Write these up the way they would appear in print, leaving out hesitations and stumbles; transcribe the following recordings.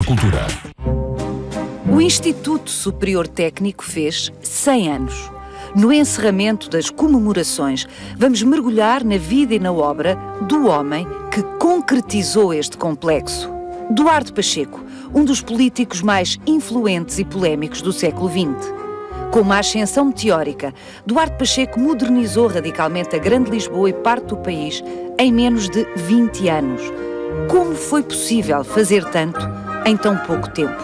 cultura. O Instituto Superior Técnico fez 100 anos. No encerramento das comemorações, vamos mergulhar na vida e na obra do homem que concretizou este complexo. Duarte Pacheco, um dos políticos mais influentes e polémicos do século XX. Com uma ascensão meteórica, Duarte Pacheco modernizou radicalmente a Grande Lisboa e parte do país em menos de 20 anos. Como foi possível fazer tanto em tão pouco tempo?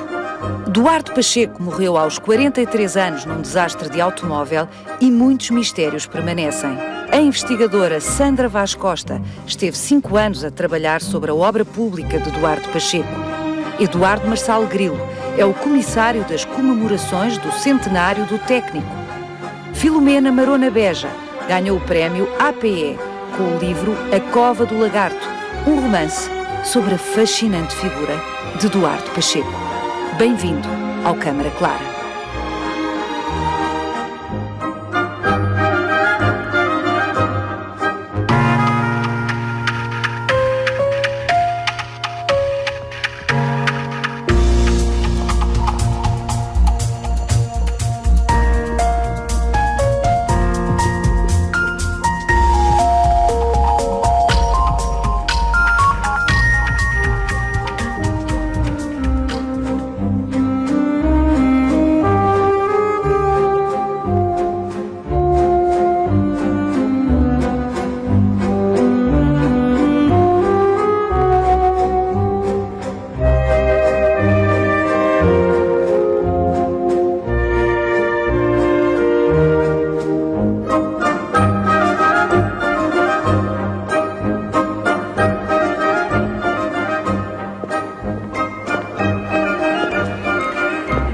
Duarte Pacheco morreu aos 43 anos num desastre de automóvel e muitos mistérios permanecem. A investigadora Sandra Vaz Costa esteve 5 anos a trabalhar sobre a obra pública de Duarte Pacheco. Eduardo Marçal Grilo é o comissário das comemorações do centenário do técnico. Filomena Marona Beja ganhou o prémio APE com o livro A Cova do Lagarto, um romance sobre a fascinante figura de Duarte Pacheco. Bem-vindo ao Câmara Clara.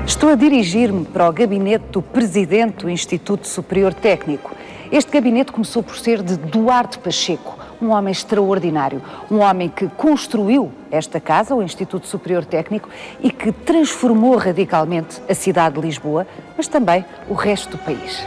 Estou a dirigir-me para o gabinete do Presidente do Instituto Superior Técnico. Este gabinete começou por ser de Duarte Pacheco, um homem extraordinário, um homem que construiu esta casa, o Instituto Superior Técnico, e que transformou radicalmente a cidade de Lisboa, mas também o resto do país.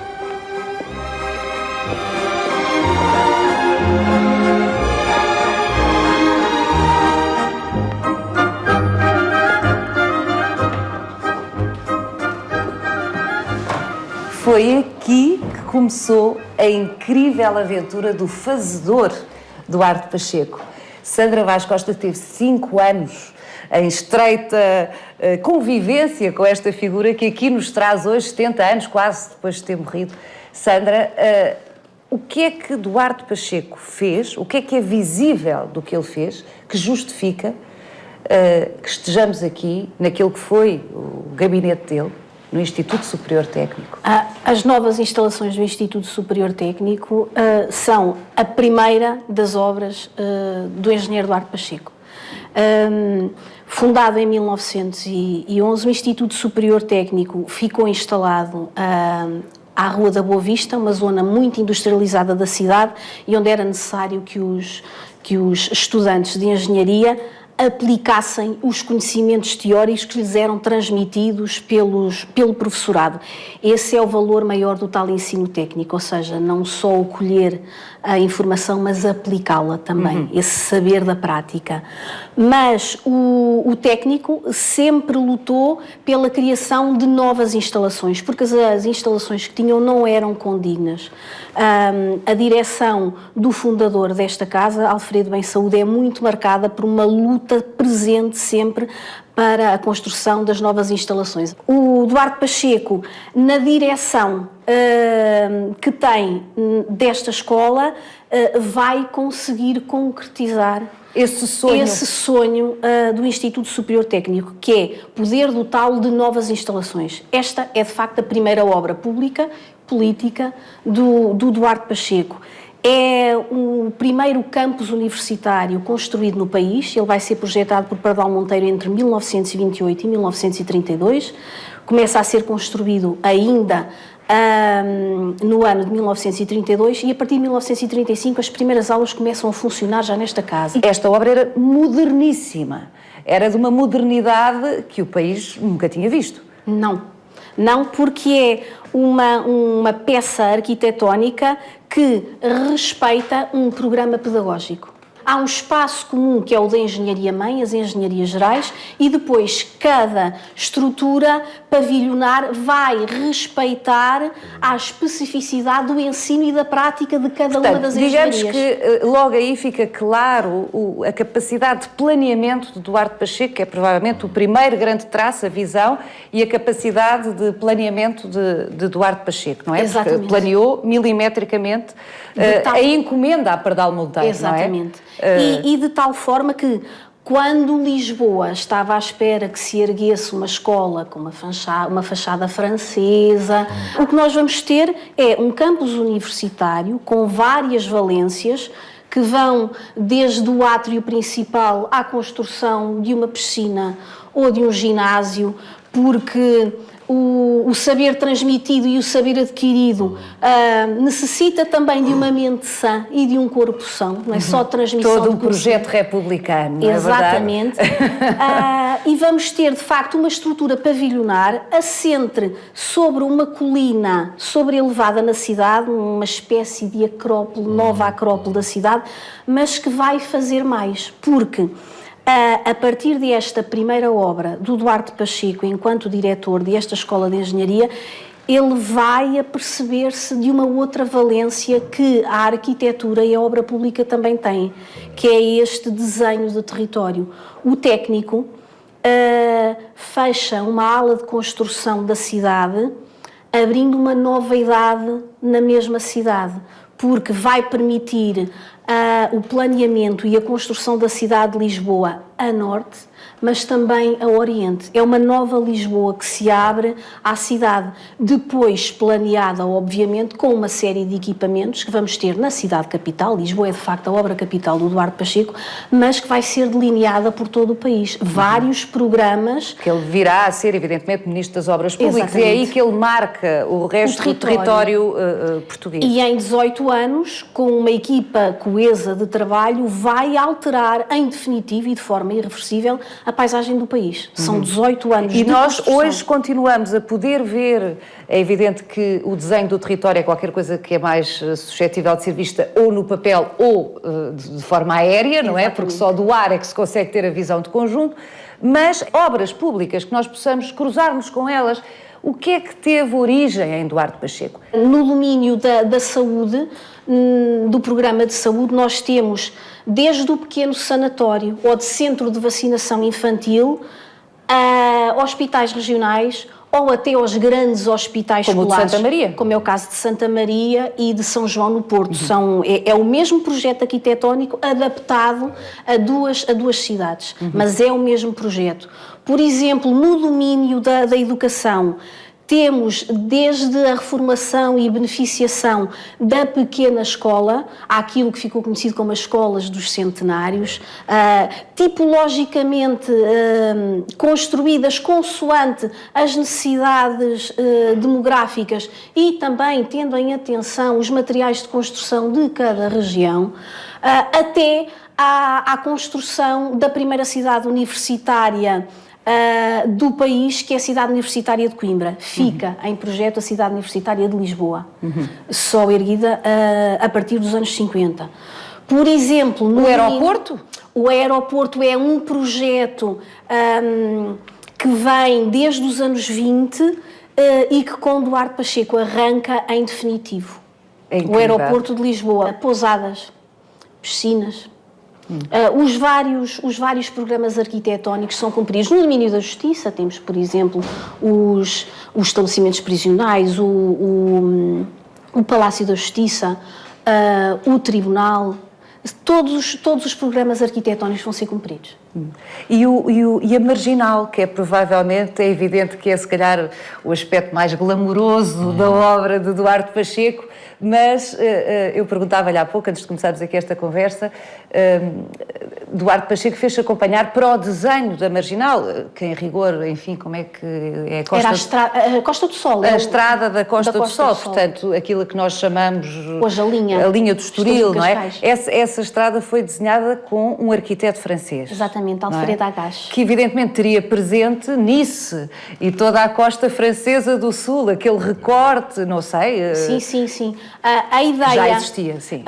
Foi aqui que começou a incrível aventura do fazedor Duarte Pacheco. Sandra Vaz Costa teve 5 anos em estreita convivência com esta figura que aqui nos traz hoje, 70 anos, quase depois de ter morrido. Sandra, o que é que Duarte Pacheco fez, o que é visível do que ele fez, que justifica que estejamos aqui, naquele que foi o gabinete dele, no Instituto Superior Técnico? As novas instalações do Instituto Superior Técnico são a primeira das obras do engenheiro Duarte Pacheco. Fundado em 1911, o Instituto Superior Técnico ficou instalado à Rua da Boa Vista, uma zona muito industrializada da cidade e onde era necessário que os estudantes de engenharia aplicassem os conhecimentos teóricos que lhes eram transmitidos pelo professorado. Esse é o valor maior do tal ensino técnico, ou seja, não só o colher a informação, mas aplicá-la também, esse saber da prática. Mas o técnico sempre lutou pela criação de novas instalações, porque as instalações que tinham não eram condignas. A direção do fundador desta casa, Alfredo Bem Saúde, é muito marcada por uma luta presente sempre para a construção das novas instalações. O Duarte Pacheco, na direção que tem desta escola, vai conseguir concretizar esse sonho do Instituto Superior Técnico, que é poder dotá-lo de novas instalações. Esta é, de facto, a primeira obra política do Duarte Pacheco. É o primeiro campus universitário construído no país. Ele vai ser projetado por Pardal Monteiro entre 1928 e 1932. Começa a ser construído ainda no ano de 1932 e a partir de 1935 as primeiras aulas começam a funcionar já nesta casa. Esta obra era moderníssima. Era de uma modernidade que o país nunca tinha visto. Não, porque é uma peça arquitetónica que respeita um programa pedagógico. há um espaço comum que é o da engenharia-mãe, as engenharias gerais, e depois cada estrutura pavilionar vai respeitar a especificidade do ensino e da prática de cada uma das engenharias. Digamos que logo aí fica claro a capacidade de planeamento de Duarte Pacheco, que é provavelmente o primeiro grande traço, a visão, e a capacidade de planeamento de Duarte Pacheco, não é? Exatamente. Porque planeou milimetricamente a encomenda à Pardal Monteiro, exatamente. Não é? E de tal forma que, quando Lisboa estava à espera que se erguesse uma escola com uma fachada francesa, o que nós vamos ter é um campus universitário com várias valências que vão desde o átrio principal à construção de uma piscina ou de um ginásio, porque o saber transmitido e o saber adquirido necessita também de uma mente sã e de um corpo são, não é só transmissão. Todo um projeto republicano, não é verdade? Exatamente. E vamos ter, de facto, uma estrutura pavilionar assente sobre uma colina sobrelevada na cidade, uma espécie de acrópole, nova acrópole da cidade, mas que vai fazer mais, porque a partir desta primeira obra do Duarte Pacheco, enquanto diretor desta Escola de Engenharia, ele vai aperceber-se de uma outra valência que a arquitetura e a obra pública também têm, que é este desenho de território. O técnico fecha uma ala de construção da cidade, abrindo uma nova idade na mesma cidade, porque vai permitir o planeamento e a construção da cidade de Lisboa a norte, mas também a oriente. É uma nova Lisboa que se abre à cidade, depois planeada, obviamente, com uma série de equipamentos que vamos ter na cidade capital. Lisboa é, de facto, a obra capital do Duarte Pacheco, mas que vai ser delineada por todo o país. Vários programas... Que ele virá a ser, evidentemente, Ministro das Obras Públicas. Exatamente. E é aí que ele marca o resto do território português. E em 18 anos, com uma equipa coesa de trabalho, vai alterar, em definitivo e de forma irreversível, a paisagem do país. São 18 anos e de nós construção. hoje continuamos a poder ver, é evidente que o desenho do território é qualquer coisa que é mais suscetível de ser vista ou no papel ou de forma aérea, não é? Porque só do ar é que se consegue ter a visão de conjunto, mas obras públicas que nós possamos cruzar-nos com elas. O que é que teve origem em Duarte Pacheco? No domínio da saúde, do programa de saúde, nós temos desde o pequeno sanatório ou de centro de vacinação infantil a hospitais regionais ou até aos grandes hospitais como escolares. o de Santa Maria. Como é o caso de Santa Maria e de São João no Porto. É o mesmo projeto arquitetónico adaptado a duas cidades, mas é o mesmo projeto. Por exemplo, no domínio da educação, temos desde a reformação e beneficiação da pequena escola, àquilo que ficou conhecido como as escolas dos centenários, tipologicamente construídas consoante as necessidades demográficas e também tendo em atenção os materiais de construção de cada região, até à construção da primeira cidade universitária do país, que é a cidade universitária de Coimbra. Fica em projeto a cidade universitária de Lisboa, só erguida a partir dos anos 50. Por exemplo... O aeroporto? O aeroporto é um projeto que vem desde os anos 20 e que com Duarte Pacheco arranca em definitivo. O aeroporto de Lisboa, pousadas, piscinas... Os vários programas arquitetónicos são cumpridos. No domínio da justiça temos, por exemplo, os estabelecimentos prisionais, o Palácio da Justiça, o Tribunal. Todos os programas arquitetónicos vão ser cumpridos. E a Marginal, que é provavelmente, é evidente que é se calhar o aspecto mais glamouroso da obra de Duarte Pacheco, mas eu perguntava-lhe há pouco, antes de começarmos aqui esta conversa, Duarte Pacheco fez-se acompanhar para o desenho da Marginal, que em rigor, enfim, como é que é a Costa... Era a Costa do Sol. A estrada da Costa do Sol, portanto, aquilo que nós chamamos... Hoje a linha do Estoril, não é? Essa estrada foi desenhada com um arquiteto francês. Exatamente. Exatamente, Alfredo Agache. Que evidentemente teria presente Nice e toda a costa francesa do sul, aquele recorte, não sei. Sim. A ideia... Já existia, sim.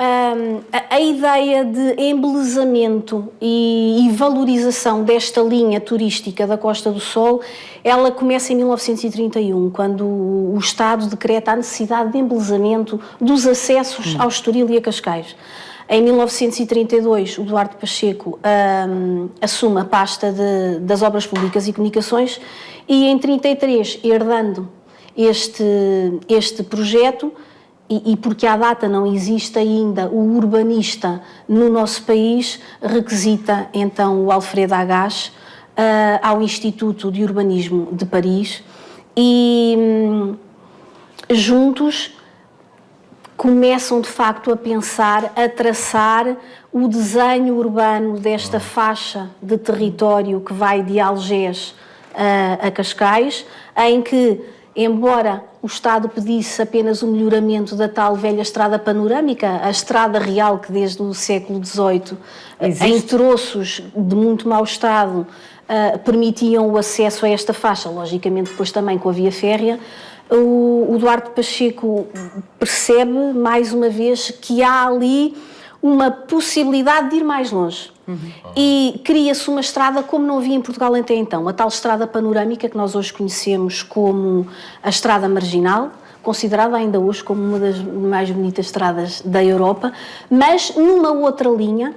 A ideia de embelezamento e valorização desta linha turística da Costa do Sol, ela começa em 1931, quando o Estado decreta a necessidade de embelezamento dos acessos ao Estoril e a Cascais. Em 1932, o Duarte Pacheco assume a pasta das Obras Públicas e Comunicações e em 1933, herdando este projeto, e porque à data não existe ainda o urbanista no nosso país, requisita então o Alfredo Agache ao Instituto de Urbanismo de Paris e juntos começam de facto a pensar, a traçar o desenho urbano desta faixa de território que vai de Algés a Cascais, em que, embora o Estado pedisse apenas o melhoramento da tal velha estrada panorâmica, a estrada real que desde o século XVIII, em troços de muito mau estado, permitiam o acesso a esta faixa, logicamente depois também com a via férrea, o Duarte Pacheco percebe, mais uma vez, que há ali uma possibilidade de ir mais longe. E cria-se uma estrada como não havia em Portugal até então, a tal estrada panorâmica que nós hoje conhecemos como a Estrada Marginal, considerada ainda hoje como uma das mais bonitas estradas da Europa, mas numa outra linha,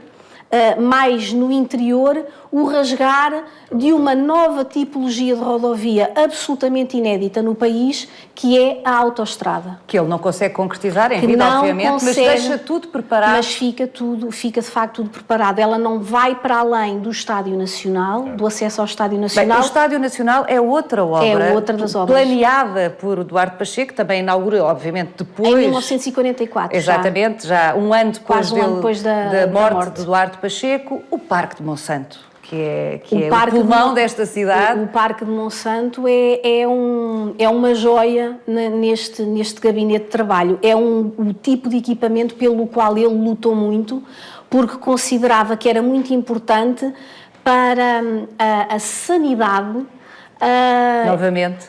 mais no interior, o rasgar de uma nova tipologia de rodovia absolutamente inédita no país, que é a autoestrada. Que ele não consegue concretizar em vida, obviamente, mas deixa tudo preparado. Mas fica de facto tudo preparado. Ela não vai para além do Estádio Nacional, do acesso ao Estádio Nacional. Bem, o Estádio Nacional é outra obra. É outra das obras. Planeada por Duarte Pacheco, também inaugura, obviamente, depois... Em 1944, exatamente, já um ano depois, da morte de Duarte Pacheco, o Parque de Monsanto, que é o pulmão desta cidade. O Parque de Monsanto é uma joia neste gabinete de trabalho. É o tipo de equipamento pelo qual ele lutou muito, porque considerava que era muito importante para a sanidade novamente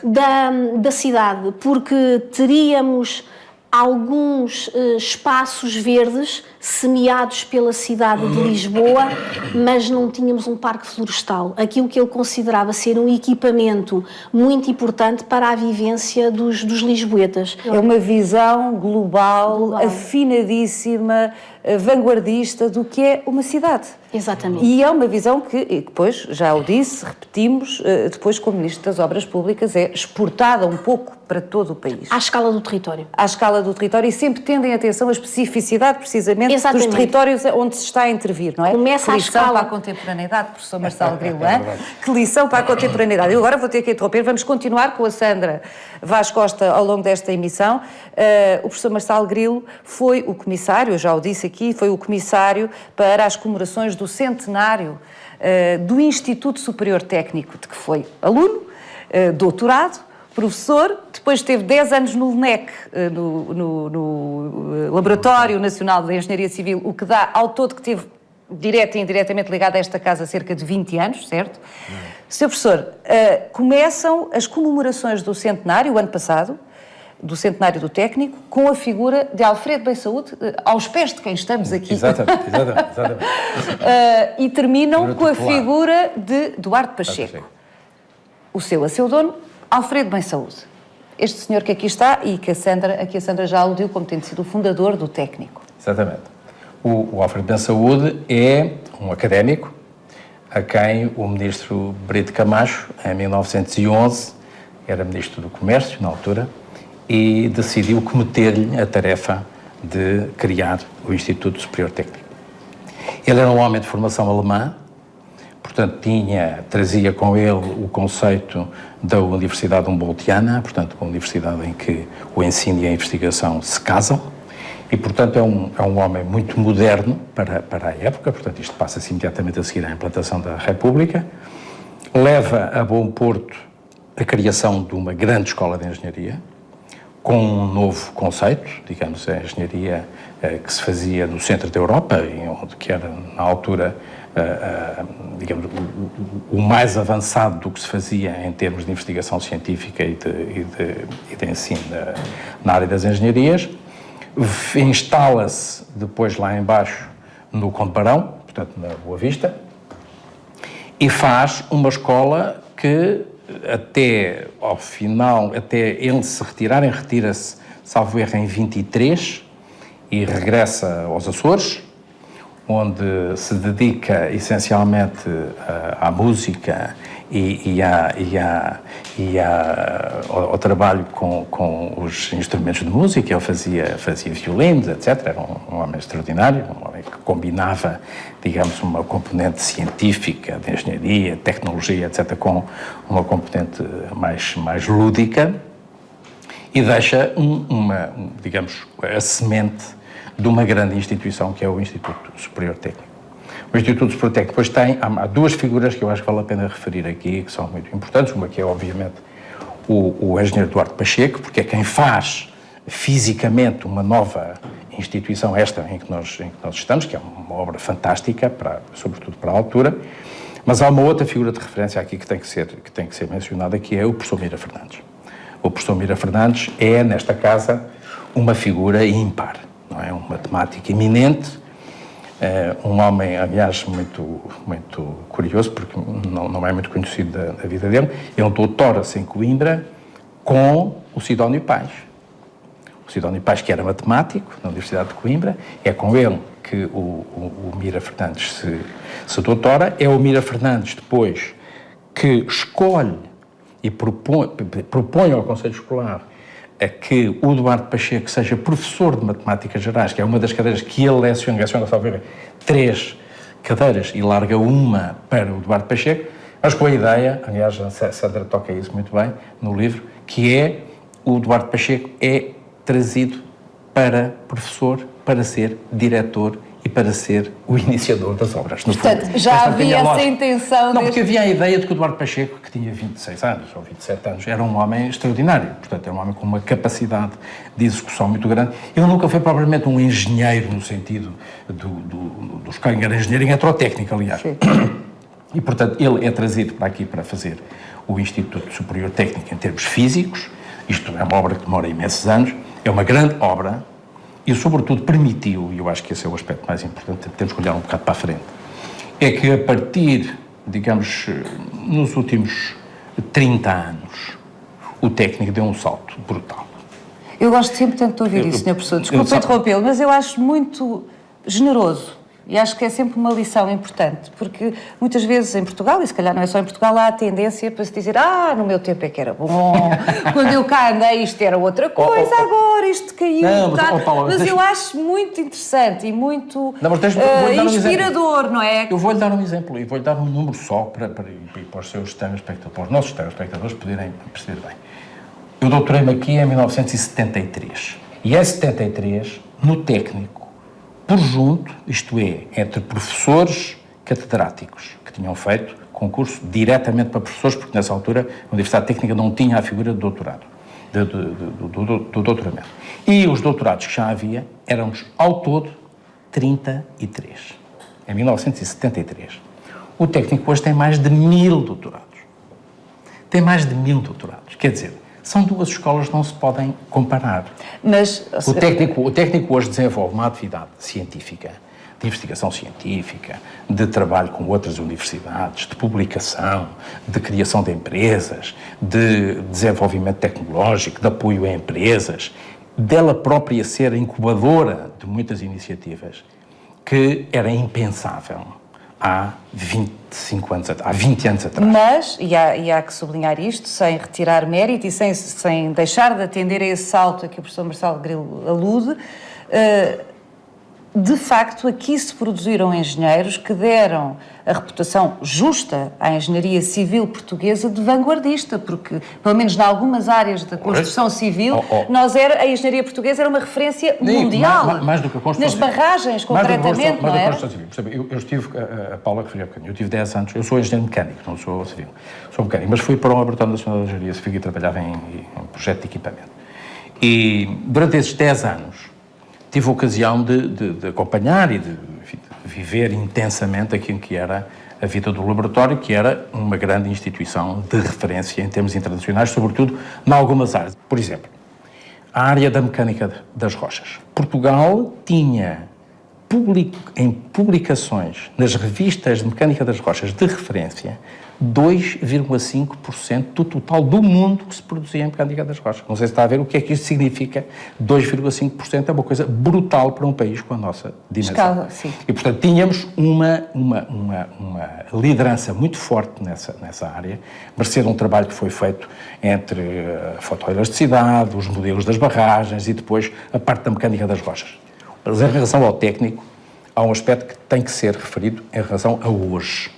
da cidade, porque teríamos alguns espaços verdes semeados pela cidade de Lisboa, mas não tínhamos um parque florestal. Aquilo que ele considerava ser um equipamento muito importante para a vivência dos lisboetas. É uma visão global, afinadíssima, vanguardista do que é uma cidade. Exatamente. E é uma visão que, depois, já o disse, repetimos, depois como Ministro das Obras Públicas, é exportada um pouco para todo o país. À escala do território. À escala do território e sempre tendem atenção à especificidade, precisamente, exatamente, dos territórios onde se está a intervir, não é? Começa que lição à escala para a contemporaneidade, professor Marcelo Grilo, que lição para a contemporaneidade. Eu agora vou ter que interromper, vamos continuar com a Sandra Vaz Costa ao longo desta emissão. O professor Marcelo Grilo foi o comissário, eu já o disse aqui, foi o comissário para as comemorações do centenário do Instituto Superior Técnico, de que foi aluno, doutorado, professor, depois teve 10 anos no LNEC, no Laboratório Nacional de Engenharia Civil, o que dá ao todo que teve direta e indiretamente ligado a esta casa cerca de 20 anos, certo? Sr. Professor, começam as comemorações do centenário, o ano passado, do centenário do técnico, com a figura de Alfredo Bem Saúde, aos pés de quem estamos aqui. Exatamente. E terminam com a figura de Duarte Pacheco. O seu, a seu dono, Alfredo Bem Saúde. Este senhor que aqui está e que a Sandra já aludiu como tendo sido o fundador do técnico. Exatamente. O Alfredo Bem Saúde é um académico a quem o ministro Brito Camacho, em 1911, era ministro do Comércio na altura, e decidiu cometer-lhe a tarefa de criar o Instituto Superior Técnico. Ele era um homem de formação alemã, portanto trazia com ele o conceito da Universidade Humboldtiana, portanto uma universidade em que o ensino e a investigação se casam, e portanto é um homem muito moderno para a época, portanto isto passa-se imediatamente a seguir à implantação da República, leva a bom porto a criação de uma grande escola de engenharia, com um novo conceito, digamos, a engenharia que se fazia no centro da Europa, que era na altura digamos, o mais avançado do que se fazia em termos de investigação científica e de ensino na área das engenharias. Instala-se depois lá embaixo no Conde Barão, portanto na Boa Vista, e faz uma escola que até ao final, até ele se retirarem, retira-se, salvo erro, em 23 e regressa aos Açores, onde se dedica essencialmente à música ao trabalho com os instrumentos de música. Ele fazia violinos, etc. Era um homem extraordinário, um homem que combinava, digamos, uma componente científica, de engenharia, tecnologia, etc., com uma componente mais lúdica, e deixa digamos, a semente de uma grande instituição que é o Instituto Superior Técnico. O Instituto Superior Técnico depois há duas figuras que eu acho que vale a pena referir aqui, que são muito importantes. Uma que é, obviamente, o engenheiro Duarte Pacheco, porque é quem faz fisicamente uma nova instituição, esta em que nós estamos, que é uma obra fantástica, sobretudo para a altura. Mas há uma outra figura de referência aqui que tem que ser mencionada, que é o professor Mira Fernandes. O professor Mira Fernandes é, nesta casa, uma figura ímpar. Não é? Um matemático eminente, um homem, aliás, muito curioso, porque não é muito conhecido da vida dele. Ele doutora-se em Coimbra com o Sidónio Pais. O Sidónio Pais, que era matemático na Universidade de Coimbra, é com ele que o Mira Fernandes se doutora. É o Mira Fernandes, depois, que escolhe e propõe ao Conselho Escolar a que o Duarte Pacheco seja professor de Matemáticas Gerais, que é uma das cadeiras que ele leciona talvez 3 cadeiras e larga uma para o Duarte Pacheco, mas com a ideia, aliás, a Sandra toca isso muito bem no livro, que é o Duarte Pacheco é trazido para professor, para ser diretor e para ser o iniciador das obras. Portanto, já havia essa intenção... Não, porque havia a ideia de que o Duarte Pacheco, que tinha 26 anos ou 27 anos, era um homem extraordinário. Portanto, era um homem com uma capacidade de execução muito grande. Ele nunca foi propriamente um engenheiro no sentido dos que era engenheiro em eletrotécnica, aliás. Sim. E, portanto, ele é trazido para aqui para fazer o Instituto Superior Técnico em termos físicos. Isto é uma obra que demora imensos anos. É uma grande obra. E, sobretudo, permitiu, e eu acho que esse é o aspecto mais importante, temos que olhar um bocado para a frente, é que a partir, digamos, nos últimos 30 anos, o técnico deu um salto brutal. Eu gosto sempre tanto de ouvir isso, Sr. Professor. Desculpe interrompê-lo, mas eu acho muito generoso. E acho que é sempre uma lição importante, porque muitas vezes em Portugal, e se calhar não é só em Portugal, há a tendência para se dizer no meu tempo é que era bom, quando eu cá andei isto era outra coisa, agora isto caiu. Mas eu acho muito interessante e muito inspirador, não é? Eu vou-lhe dar um exemplo, e vou-lhe dar um número só para os seus telespectadores, para os nossos telespectadores poderem perceber bem. Eu doutorei-me aqui em 1973, e em 73, no técnico, por junto, isto é, entre professores catedráticos que tinham feito concurso diretamente para professores, porque nessa altura a Universidade Técnica não tinha a figura de doutorado, do doutoramento. E os doutorados que já havia, éramos ao todo 33, em 1973. O técnico hoje tem mais de 1000 doutorados. Tem mais de 1000 doutorados, quer dizer, são duas escolas que não se podem comparar. Mas o técnico hoje desenvolve uma atividade científica, de investigação científica, de trabalho com outras universidades, de publicação, de criação de empresas, de desenvolvimento tecnológico, de apoio a empresas, dela própria ser incubadora de muitas iniciativas, que era impensável há 25 anos atrás, há 20 anos atrás. Mas, e há que sublinhar isto, sem retirar mérito e sem deixar de atender a esse salto a que o professor Marcelo Grilo alude, de facto, aqui se produziram engenheiros que deram a reputação justa à engenharia civil portuguesa de vanguardista, porque, pelo menos em algumas áreas da construção civil, a engenharia portuguesa era uma referência mundial. Mais do que a construção nas barragens, concretamente, não é? Eu estive, a Paula referiu há bocadinho, eu tive 10 anos, eu sou engenheiro mecânico, não sou civil, sou mecânico, mas fui para o Laboratório Nacional de Engenharia Civil e trabalhava em projeto de equipamento. E durante esses 10 anos, tive a ocasião de acompanhar e de viver intensamente aquilo que era a vida do laboratório, que era uma grande instituição de referência em termos internacionais, sobretudo em algumas áreas. Por exemplo, a área da mecânica das rochas. Portugal tinha em publicações nas revistas de mecânica das rochas de referência 2,5% do total do mundo que se produzia em mecânica das rochas. Não sei se está a ver o que é que isto significa. 2,5% é uma coisa brutal para um país com a nossa dimensão. Escala, sim. E, portanto, tínhamos uma liderança muito forte nessa área, mercê de um trabalho que foi feito entre a fotoelasticidade, os modelos das barragens e depois a parte da mecânica das rochas. Mas em relação ao técnico, há um aspecto que tem que ser referido em relação a hoje.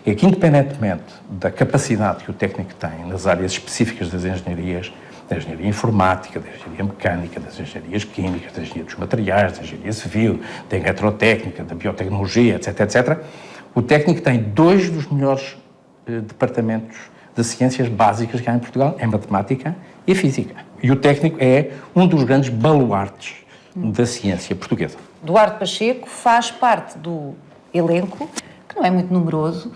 É que, independentemente da capacidade que o técnico tem nas áreas específicas das engenharias, da engenharia informática, da engenharia mecânica, das engenharias químicas, da engenharia dos materiais, da engenharia civil, da eletrotécnica, da biotecnologia, etc., etc., o técnico tem 2 dos melhores departamentos de ciências básicas que há em Portugal, em matemática e física. E o técnico é um dos grandes baluartes da ciência portuguesa. Duarte Pacheco faz parte do elenco, que não é muito numeroso,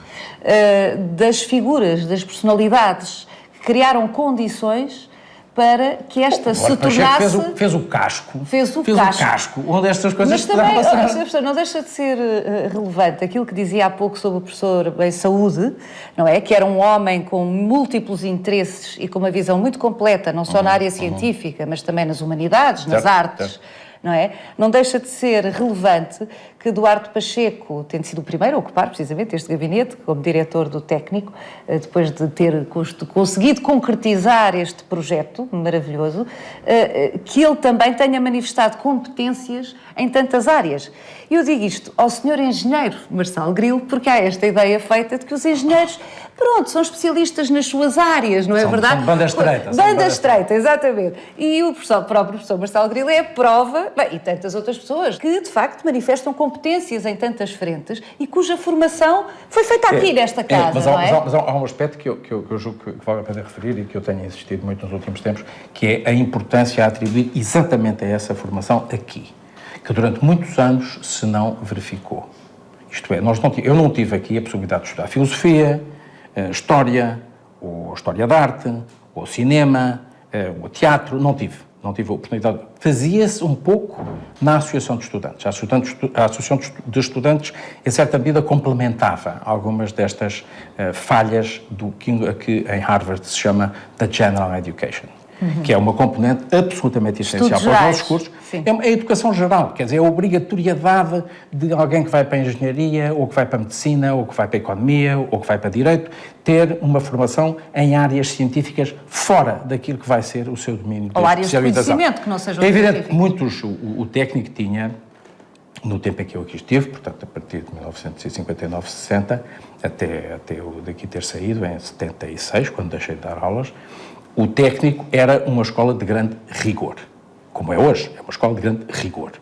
das figuras, das personalidades que criaram condições para que esta se tornasse... Fez o casco. Fez o casco. Onde estas coisas se também, passaram. Não deixa de ser relevante aquilo que dizia há pouco sobre o professor Bem Saúde, não é? Que era um homem com múltiplos interesses e com uma visão muito completa, não só na área científica, mas também nas humanidades, nas artes. Não é? Não deixa de ser relevante que Duarte Pacheco, tendo sido o primeiro a ocupar precisamente este gabinete como diretor do técnico, depois de ter conseguido concretizar este projeto maravilhoso, que ele também tenha manifestado competências em tantas áreas. E eu digo isto ao senhor engenheiro Marçal Grilo, porque há esta ideia feita de que os engenheiros, pronto, são especialistas nas suas áreas, não é verdade? São banda estreita. Banda estreita, exatamente. E o próprio professor Marçal Grilo é a prova, e tantas outras pessoas, que de facto manifestam competências em tantas frentes e cuja formação foi feita aqui nesta casa, mas não é? Mas há um aspecto que eu julgo que vale a pena referir e que eu tenho insistido muito nos últimos tempos, que é a importância a atribuir exatamente a essa formação aqui, que durante muitos anos se não verificou. Isto é, eu não tive aqui a possibilidade de estudar filosofia, história, ou história da arte, ou cinema, ou teatro, não tive a oportunidade. Fazia-se um pouco na Associação de Estudantes. A Associação de Estudantes, em certa medida, complementava algumas destas falhas do que em Harvard se chama da General Education, que é uma componente absolutamente essencial para os nossos cursos. Sim. É a educação geral, quer dizer, a obrigatoriedade de alguém que vai para a engenharia, ou que vai para a medicina, ou que vai para a economia, ou que vai para direito, ter uma formação em áreas científicas fora daquilo que vai ser o seu domínio de especialização. Ou áreas de conhecimento que não sejam científicas. É evidente que muitos, o técnico tinha, no tempo em que eu aqui estive, portanto, a partir de 1959, 60, até eu daqui ter saído, em 76, quando deixei de dar aulas, o técnico era uma escola de grande rigor, como é hoje, é uma escola de grande rigor.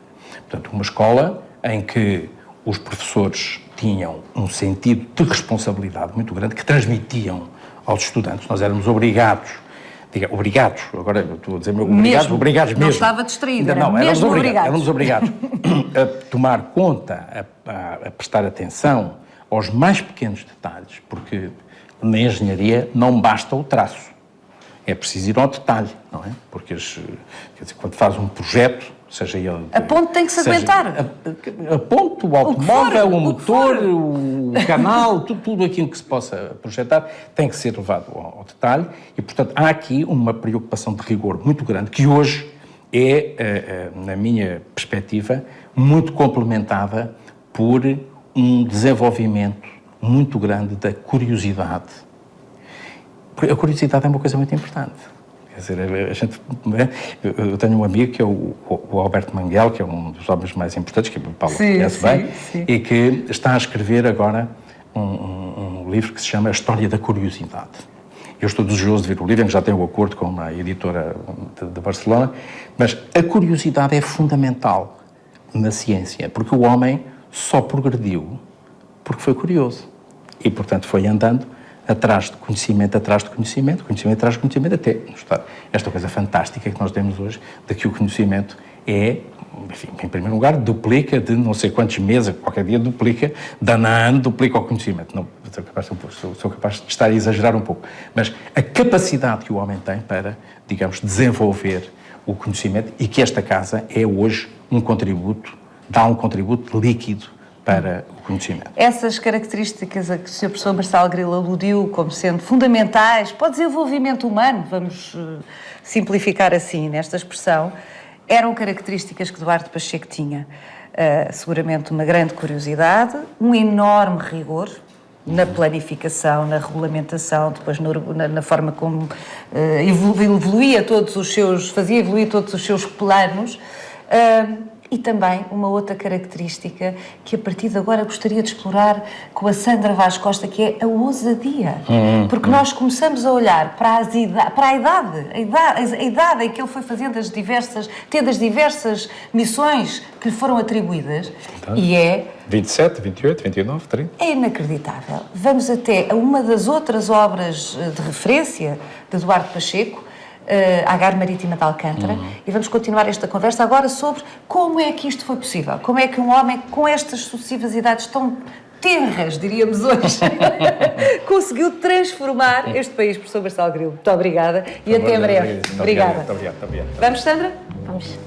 Portanto, uma escola em que os professores tinham um sentido de responsabilidade muito grande, que transmitiam aos estudantes. Nós éramos obrigados, agora estou a dizer obrigados mesmo. Não estava distraído, éramos obrigados a tomar conta, a prestar atenção aos mais pequenos detalhes, porque na engenharia não basta o traço. É preciso ir ao detalhe, não é? Porque, quer dizer, quando faz um projeto, seja ele... A ponte tem que se aguentar. A ponte, o automóvel, o motor, o canal, tudo aquilo que se possa projetar tem que ser levado ao detalhe e, portanto, há aqui uma preocupação de rigor muito grande que hoje é, na minha perspectiva, muito complementada por um desenvolvimento muito grande da curiosidade. A curiosidade é uma coisa muito importante. Quer dizer, eu tenho um amigo que é o Alberto Manguel, que é um dos homens mais importantes, que o Paulo conhece bem, e que está a escrever agora um livro que se chama A História da Curiosidade. Eu estou desejoso de ver o livro, já tenho um acordo com uma editora de Barcelona, mas a curiosidade é fundamental na ciência, porque o homem só progrediu porque foi curioso. E, portanto, foi andando atrás de conhecimento, conhecimento atrás de conhecimento, até esta coisa fantástica que nós temos hoje, de que o conhecimento é, enfim, em primeiro lugar, duplica de não sei quantos meses, qualquer dia duplica, de ano a ano duplica o conhecimento. Não, sou capaz de estar a exagerar um pouco, mas a capacidade que o homem tem para, digamos, desenvolver o conhecimento, e que esta casa é hoje dá um contributo líquido para o conhecimento. Essas características a que o Sr. Professor Marçal Grilo aludiu como sendo fundamentais para o desenvolvimento humano, vamos simplificar assim nesta expressão, eram características que Duarte Pacheco tinha. Seguramente uma grande curiosidade, um enorme rigor na planificação, na regulamentação, depois na forma como fazia evoluir todos os seus planos, e também uma outra característica que a partir de agora gostaria de explorar com a Sandra Vaz Costa, que é a ousadia. Porque nós começamos a olhar para a idade em que ele foi fazendo tendo as diversas missões que lhe foram atribuídas, e é 27, 28, 29, 30. É inacreditável. Vamos até a uma das outras obras de referência de Duarte Pacheco, a Agar Marítima de Alcântara, e vamos continuar esta conversa agora sobre como é que isto foi possível, como é que um homem com estas sucessivas idades tão tenras, diríamos hoje, conseguiu transformar este país. Professor Marçal Grilo, muito obrigada e até breve. Obrigada. Muito obrigado. Vamos, Sandra? Vamos.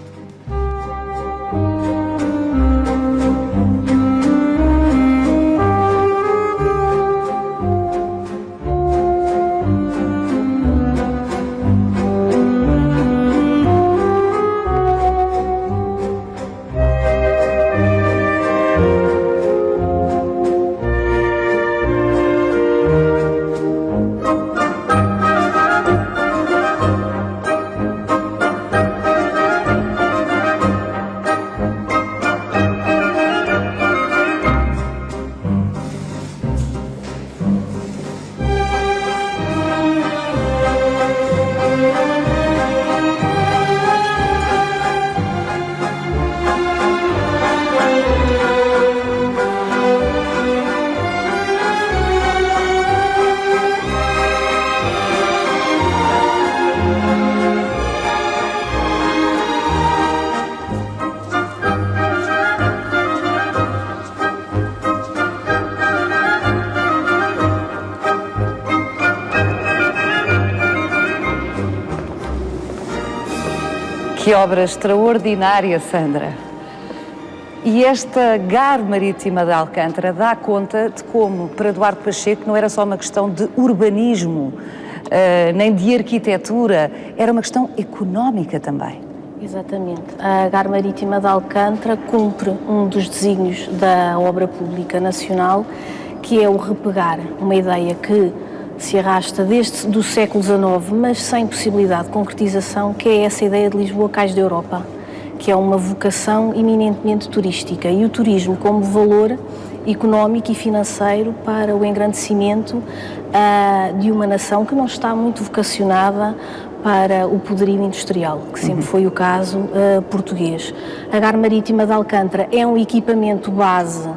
Que obra extraordinária, Sandra. E esta Gar Marítima de Alcântara dá conta de como, para Duarte Pacheco, não era só uma questão de urbanismo, nem de arquitetura, era uma questão económica também. Exatamente. A Gar Marítima de Alcântara cumpre um dos desígnios da obra pública nacional, que é o repegar uma ideia que se arrasta desde do século XIX, mas sem possibilidade de concretização, que é essa ideia de Lisboa Cais da Europa, que é uma vocação eminentemente turística, e o turismo como valor económico e financeiro para o engrandecimento de uma nação que não está muito vocacionada para o poderio industrial, que sempre foi o caso português. A Gar Marítima de Alcântara é um equipamento base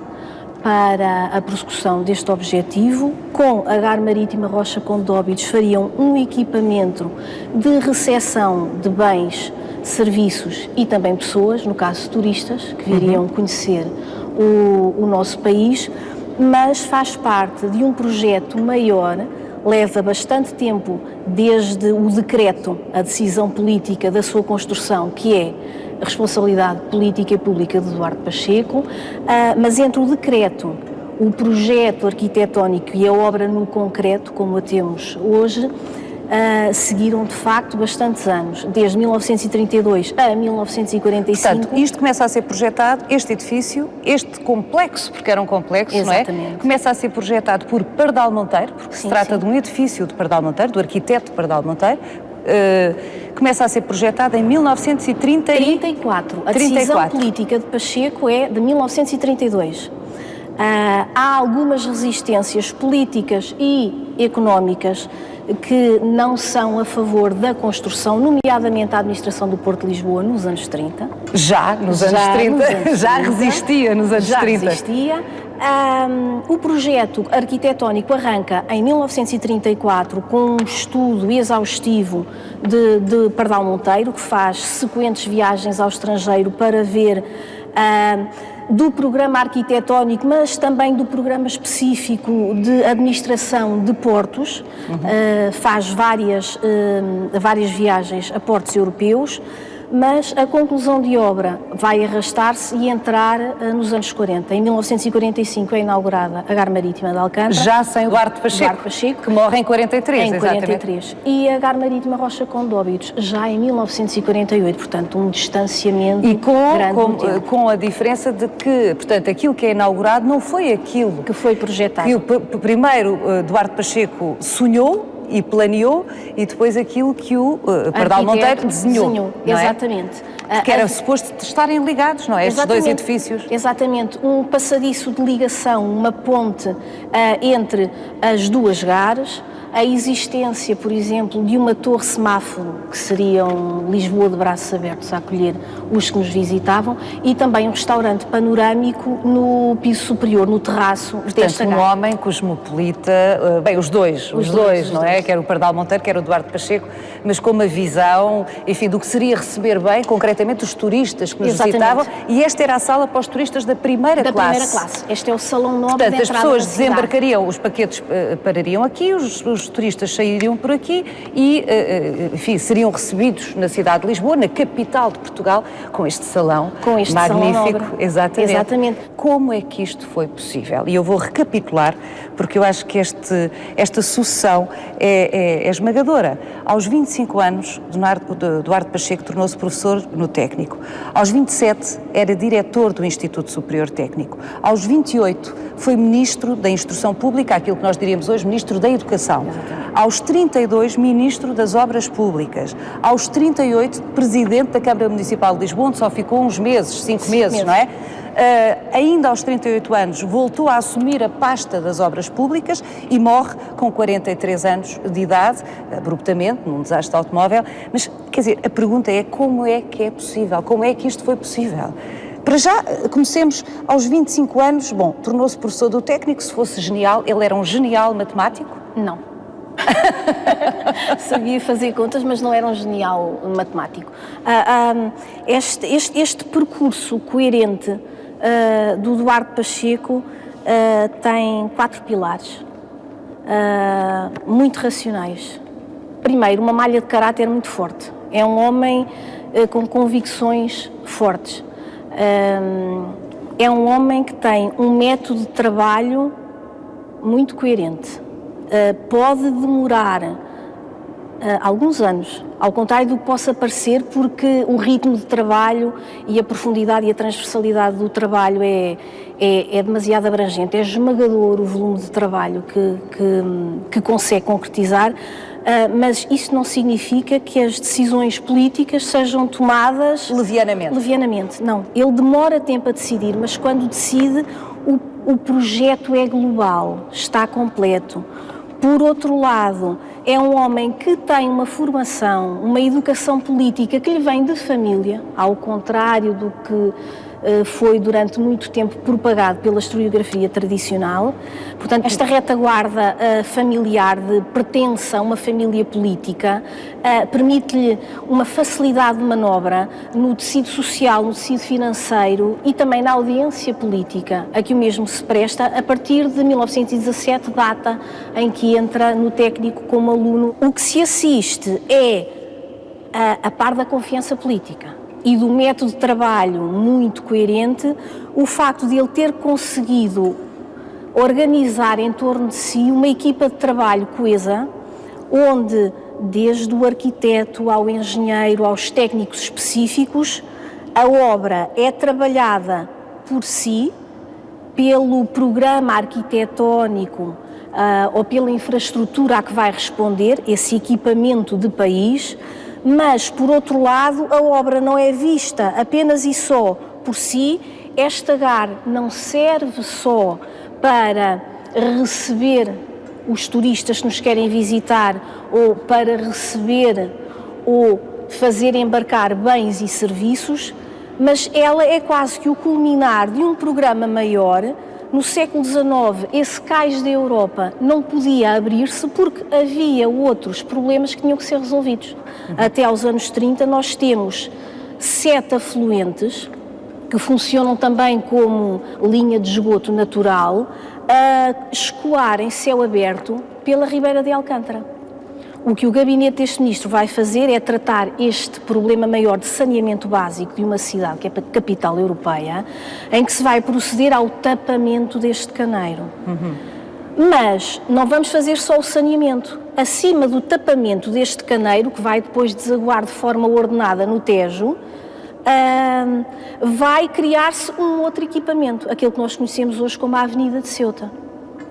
para a prossecução deste objetivo. Com a Gar Marítima Rocha Conde de Óbidos fariam um equipamento de recepção de bens, serviços e também pessoas, no caso turistas, que viriam conhecer o nosso país, mas faz parte de um projeto maior, leva bastante tempo desde o decreto, a decisão política da sua construção, que é a responsabilidade política e pública de Duarte Pacheco, mas entre o decreto, o projeto arquitetónico e a obra no concreto, como a temos hoje, seguiram de facto bastantes anos, desde 1932 a 1945. Portanto, isto começa a ser projetado, este edifício, este complexo, porque era um complexo, exatamente, não é? Começa a ser projetado por Pardal Monteiro, porque se trata de um edifício de Pardal Monteiro, do arquiteto Pardal Monteiro. Começa a ser projetado em 1934. A decisão política de Pacheco é de 1932. Há algumas resistências políticas e económicas que não são a favor da construção, nomeadamente a administração do Porto de Lisboa nos anos 30. Já nos anos 30. Já resistia nos anos 30. Já resistia. O projeto arquitetónico arranca em 1934 com um estudo exaustivo de Pardal Monteiro, que faz sequentes viagens ao estrangeiro para ver do programa arquitetónico, mas também do programa específico de administração de portos. Faz várias viagens a portos europeus, mas a conclusão de obra vai arrastar-se e entrar nos anos 40. Em 1945 é inaugurada a Gar Marítima de Alcântara. Já sem o Duarte Pacheco, que morre em 43, em 43. E a Gar Marítima Rocha Condóbitos, já em 1948, portanto, um distanciamento grande. Com a diferença de que, portanto, aquilo que é inaugurado não foi aquilo que foi projetado. Que o primeiro Duarte Pacheco sonhou e planeou, e depois aquilo que o Pardal Monteiro desenhou. Não exatamente. É? Que era suposto estarem ligados, não é? Estes dois edifícios. Exatamente. Um passadiço de ligação, uma ponte entre as duas gares, a existência, por exemplo, de uma torre semáforo, que seria um Lisboa de braços abertos a acolher os que nos visitavam, e também um restaurante panorâmico no piso superior, no terraço desta gare. Um homem cosmopolita, bem, os dois, não é? Quer o Pardal Monteiro, quer o Duarte Pacheco, mas com uma visão, enfim, do que seria receber bem, concretamente, os turistas que nos visitavam, e esta era a sala para os turistas da primeira classe. Este é o salão nobre. Portanto, as pessoas desembarcariam, os paquetes parariam aqui, os turistas sairiam por aqui e, enfim, seriam recebidos na cidade de Lisboa, na capital de Portugal, com este salão magnífico. Exatamente. Como é que isto foi possível? E eu vou recapitular, porque eu acho que esta sucessão é esmagadora. Aos 25 anos, Duarte Pacheco tornou-se professor no técnico. Aos 27, era diretor do Instituto Superior Técnico. Aos 28, foi ministro da Instrução Pública, aquilo que nós diríamos hoje, ministro da Educação. Aos 32, ministro das Obras Públicas. Aos 38, presidente da Câmara Municipal de Lisboa, onde só ficou uns meses, 5 meses, não é? Ainda aos 38 anos, voltou a assumir a pasta das Obras Públicas e morre com 43 anos de idade, abruptamente, num desastre automóvel. Mas, quer dizer, a pergunta é como é que é possível? Como é que isto foi possível? Para já, comecemos aos 25 anos, bom, tornou-se professor do técnico. Se fosse genial, ele era um genial matemático? Não. Sabia fazer contas, mas não era um genial matemático. Este percurso coerente do Duarte Pacheco tem 4 pilares muito racionais. Primeiro, uma malha de caráter muito forte. É um homem com convicções fortes. É um homem que tem um método de trabalho muito coerente. Pode demorar alguns anos, ao contrário do que possa parecer, porque o ritmo de trabalho e a profundidade e a transversalidade do trabalho é demasiado abrangente, é esmagador o volume de trabalho que consegue concretizar, mas isso não significa que as decisões políticas sejam tomadas levianamente. Não, ele demora tempo a decidir, mas quando decide, o projeto é global, está completo. Por outro lado, é um homem que tem uma formação, uma educação política que lhe vem de família, ao contrário do que foi durante muito tempo propagado pela historiografia tradicional. Portanto, esta retaguarda familiar de pertença a uma família política permite-lhe uma facilidade de manobra no tecido social, no tecido financeiro e também na audiência política, a que o mesmo se presta a partir de 1917, data em que entra no técnico como aluno. O que se assiste é a par da confiança política e do método de trabalho muito coerente, o facto de ele ter conseguido organizar em torno de si uma equipa de trabalho coesa, onde, desde o arquiteto ao engenheiro, aos técnicos específicos, a obra é trabalhada por si, pelo programa arquitetónico ou pela infraestrutura a que vai responder, esse equipamento de país. Mas, por outro lado, a obra não é vista apenas e só por si. Esta GAR não serve só para receber os turistas que nos querem visitar ou para receber ou fazer embarcar bens e serviços, mas ela é quase que o culminar de um programa maior No século XIX, esse cais da Europa não podia abrir-se porque havia outros problemas que tinham que ser resolvidos. Até aos anos 30 nós temos 7 afluentes que funcionam também como linha de esgoto natural a escoar em céu aberto pela Ribeira de Alcântara. O que o gabinete deste ministro vai fazer é tratar este problema maior de saneamento básico de uma cidade que é a capital europeia, em que se vai proceder ao tapamento deste caneiro. Mas não vamos fazer só o saneamento. Acima do tapamento deste caneiro, que vai depois desaguar de forma ordenada no Tejo, vai criar-se um outro equipamento, aquele que nós conhecemos hoje como a Avenida de Ceuta.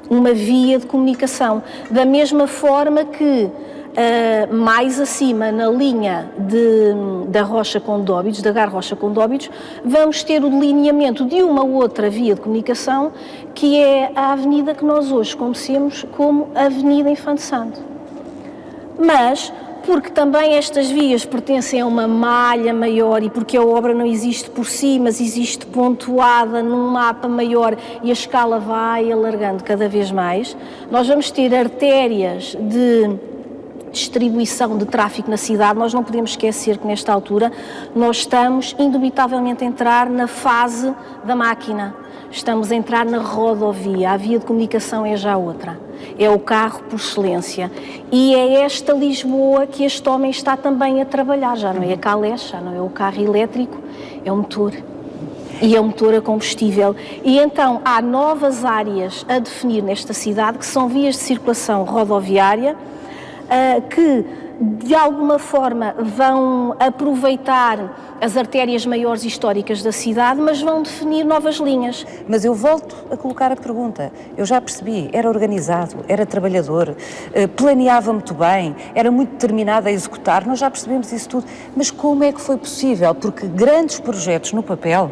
Uma via de comunicação. Da mesma forma que mais acima, na linha da Rocha Condóbitos, da Gar Rocha Condóbitos, vamos ter o delineamento de uma outra via de comunicação, que é a avenida que nós hoje conhecemos como Avenida Infante Santo. Mas, porque também estas vias pertencem a uma malha maior e porque a obra não existe por si, mas existe pontuada num mapa maior e a escala vai alargando cada vez mais, nós vamos ter artérias de distribuição de tráfego na cidade. Nós não podemos esquecer que nesta altura nós estamos indubitavelmente a entrar na fase da máquina, estamos a entrar na rodovia, a via de comunicação é já outra, é o carro por excelência e é esta Lisboa que este homem está também a trabalhar, já não é a Calés, já não é o carro elétrico, é o motor. E é um motor a combustível. E então há novas áreas a definir nesta cidade que são vias de circulação rodoviária que de alguma forma vão aproveitar as artérias maiores históricas da cidade, mas vão definir novas linhas. Mas eu volto a colocar a pergunta. Eu já percebi, era organizado, era trabalhador, planeava muito bem, era muito determinado a executar, nós já percebemos isso tudo. Mas como é que foi possível? Porque grandes projetos no papel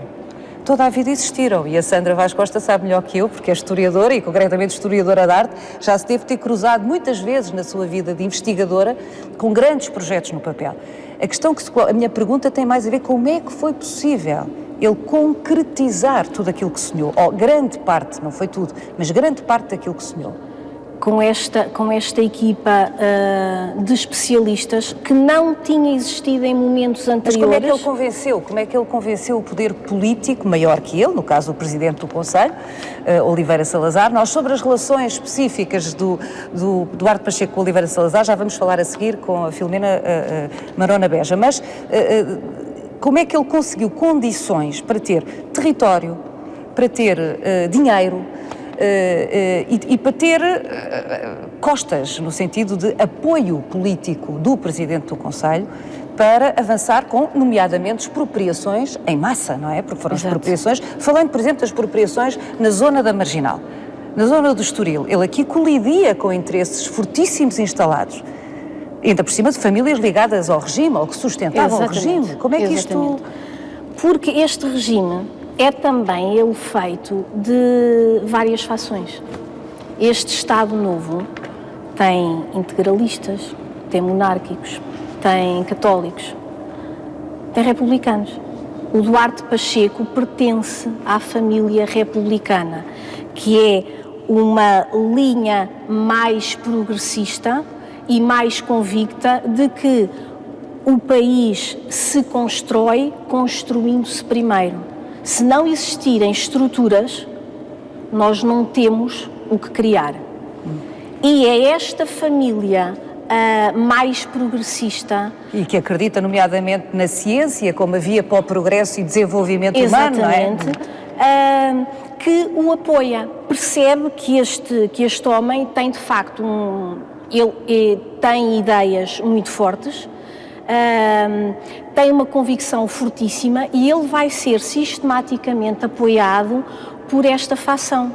toda a vida existiram, e a Sandra Vaz Costa sabe melhor que eu, porque é historiadora e concretamente historiadora de arte, já se teve ter cruzado muitas vezes na sua vida de investigadora com grandes projetos no papel. A minha pergunta tem mais a ver com como é que foi possível ele concretizar tudo aquilo que sonhou, ou grande parte, não foi tudo, mas grande parte daquilo que sonhou. Com esta equipa de especialistas que não tinha existido em momentos anteriores. Mas como é que ele convenceu? Como é que ele convenceu o poder político maior que ele, no caso o Presidente do Conselho, Oliveira Salazar? Nós sobre as relações específicas do Duarte Pacheco com Oliveira Salazar já vamos falar a seguir com a Filomena Marona Beja, mas como é que ele conseguiu condições para ter território, para ter dinheiro, e para ter costas, no sentido de apoio político do Presidente do Conselho, para avançar com, nomeadamente, expropriações em massa, não é? Porque foram expropriações, falando, por exemplo, das expropriações na zona da Marginal, na zona do Estoril. Ele aqui colidia com interesses fortíssimos instalados, ainda por cima de famílias ligadas ao regime, ou que sustentavam o regime. Como é que isto... Porque este regime é também ele feito de várias fações. Este Estado Novo tem integralistas, tem monárquicos, tem católicos, tem republicanos. O Duarte Pacheco pertence à família republicana, que é uma linha mais progressista e mais convicta de que o país se constrói construindo-se primeiro. Se não existirem estruturas, nós não temos o que criar. E é esta família mais progressista... E que acredita, nomeadamente, na ciência como a via para o progresso e desenvolvimento humano, não é? Exatamente. Que o apoia. Percebe que este homem tem, de facto, ele tem ideias muito fortes, tem uma convicção fortíssima e ele vai ser sistematicamente apoiado por esta facção.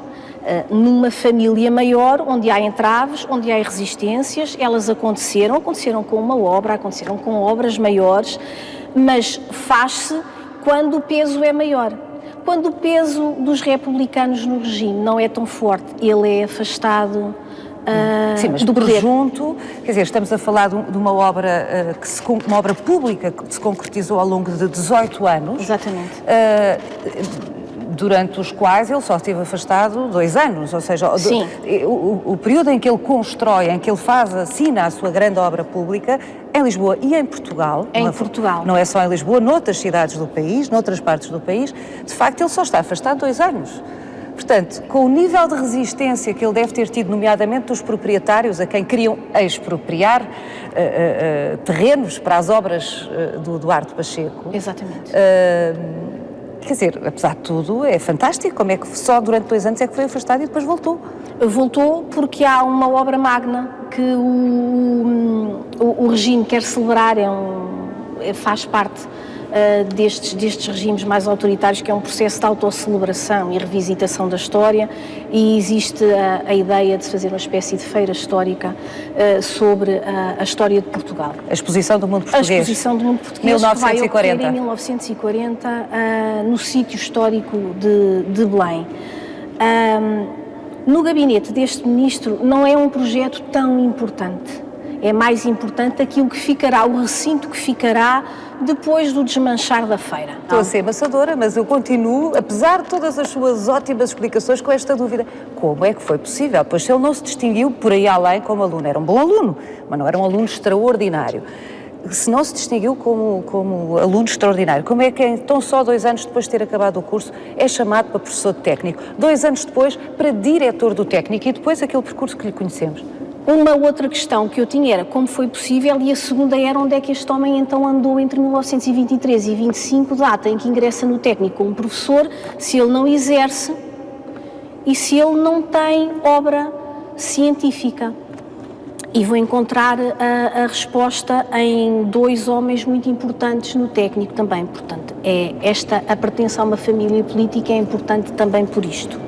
Numa família maior, onde há entraves, onde há resistências, elas aconteceram com uma obra, aconteceram com obras maiores, mas faz-se quando o peso é maior. Quando o peso dos republicanos no regime não é tão forte, ele é afastado sim, mas do por poder. junto, quer dizer, estamos a falar de uma obra, uma obra pública que se concretizou ao longo de 18 anos. Exatamente. durante os quais ele só esteve afastado 2 anos, ou seja, o período em que ele constrói, em que ele assina a sua grande obra pública, em Lisboa e em Portugal. Em Portugal. Não é só em Lisboa, noutras cidades do país, noutras partes do país, de facto ele só está afastado 2 anos. Portanto, com o nível de resistência que ele deve ter tido, nomeadamente dos proprietários a quem queriam expropriar terrenos para as obras do Duarte Pacheco. Exatamente. Quer dizer, apesar de tudo, é fantástico como é que só durante 2 anos é que foi afastado e depois voltou. Voltou porque há uma obra magna que o regime quer celebrar, faz parte destes regimes mais autoritários, que é um processo de autocelebração e revisitação da história, e existe a ideia de se fazer uma espécie de feira histórica sobre a história de Portugal. A Exposição do Mundo Português. A Exposição do Mundo Português, 1940. que vai ocorrer em 1940 no sítio histórico de Belém. No gabinete deste ministro não é um projeto tão importante. É mais importante aquilo que ficará, o recinto que ficará depois do desmanchar da feira. Estou a ser amassadora, mas eu continuo, apesar de todas as suas ótimas explicações, com esta dúvida. Como é que foi possível? Pois se ele não se distinguiu por aí além como aluno, era um bom aluno, mas não era um aluno extraordinário. Se não se distinguiu como aluno extraordinário, como é que então só 2 anos depois de ter acabado o curso é chamado para professor de técnico? 2 anos depois para diretor do técnico e depois aquele percurso que lhe conhecemos? Uma outra questão que eu tinha era como foi possível, e a segunda era onde é que este homem então andou entre 1923 e 25, data em que ingressa no técnico como professor, se ele não exerce e se ele não tem obra científica. E vou encontrar a resposta em 2 homens muito importantes no técnico também. Portanto, a pertença a uma família política é importante também por isto.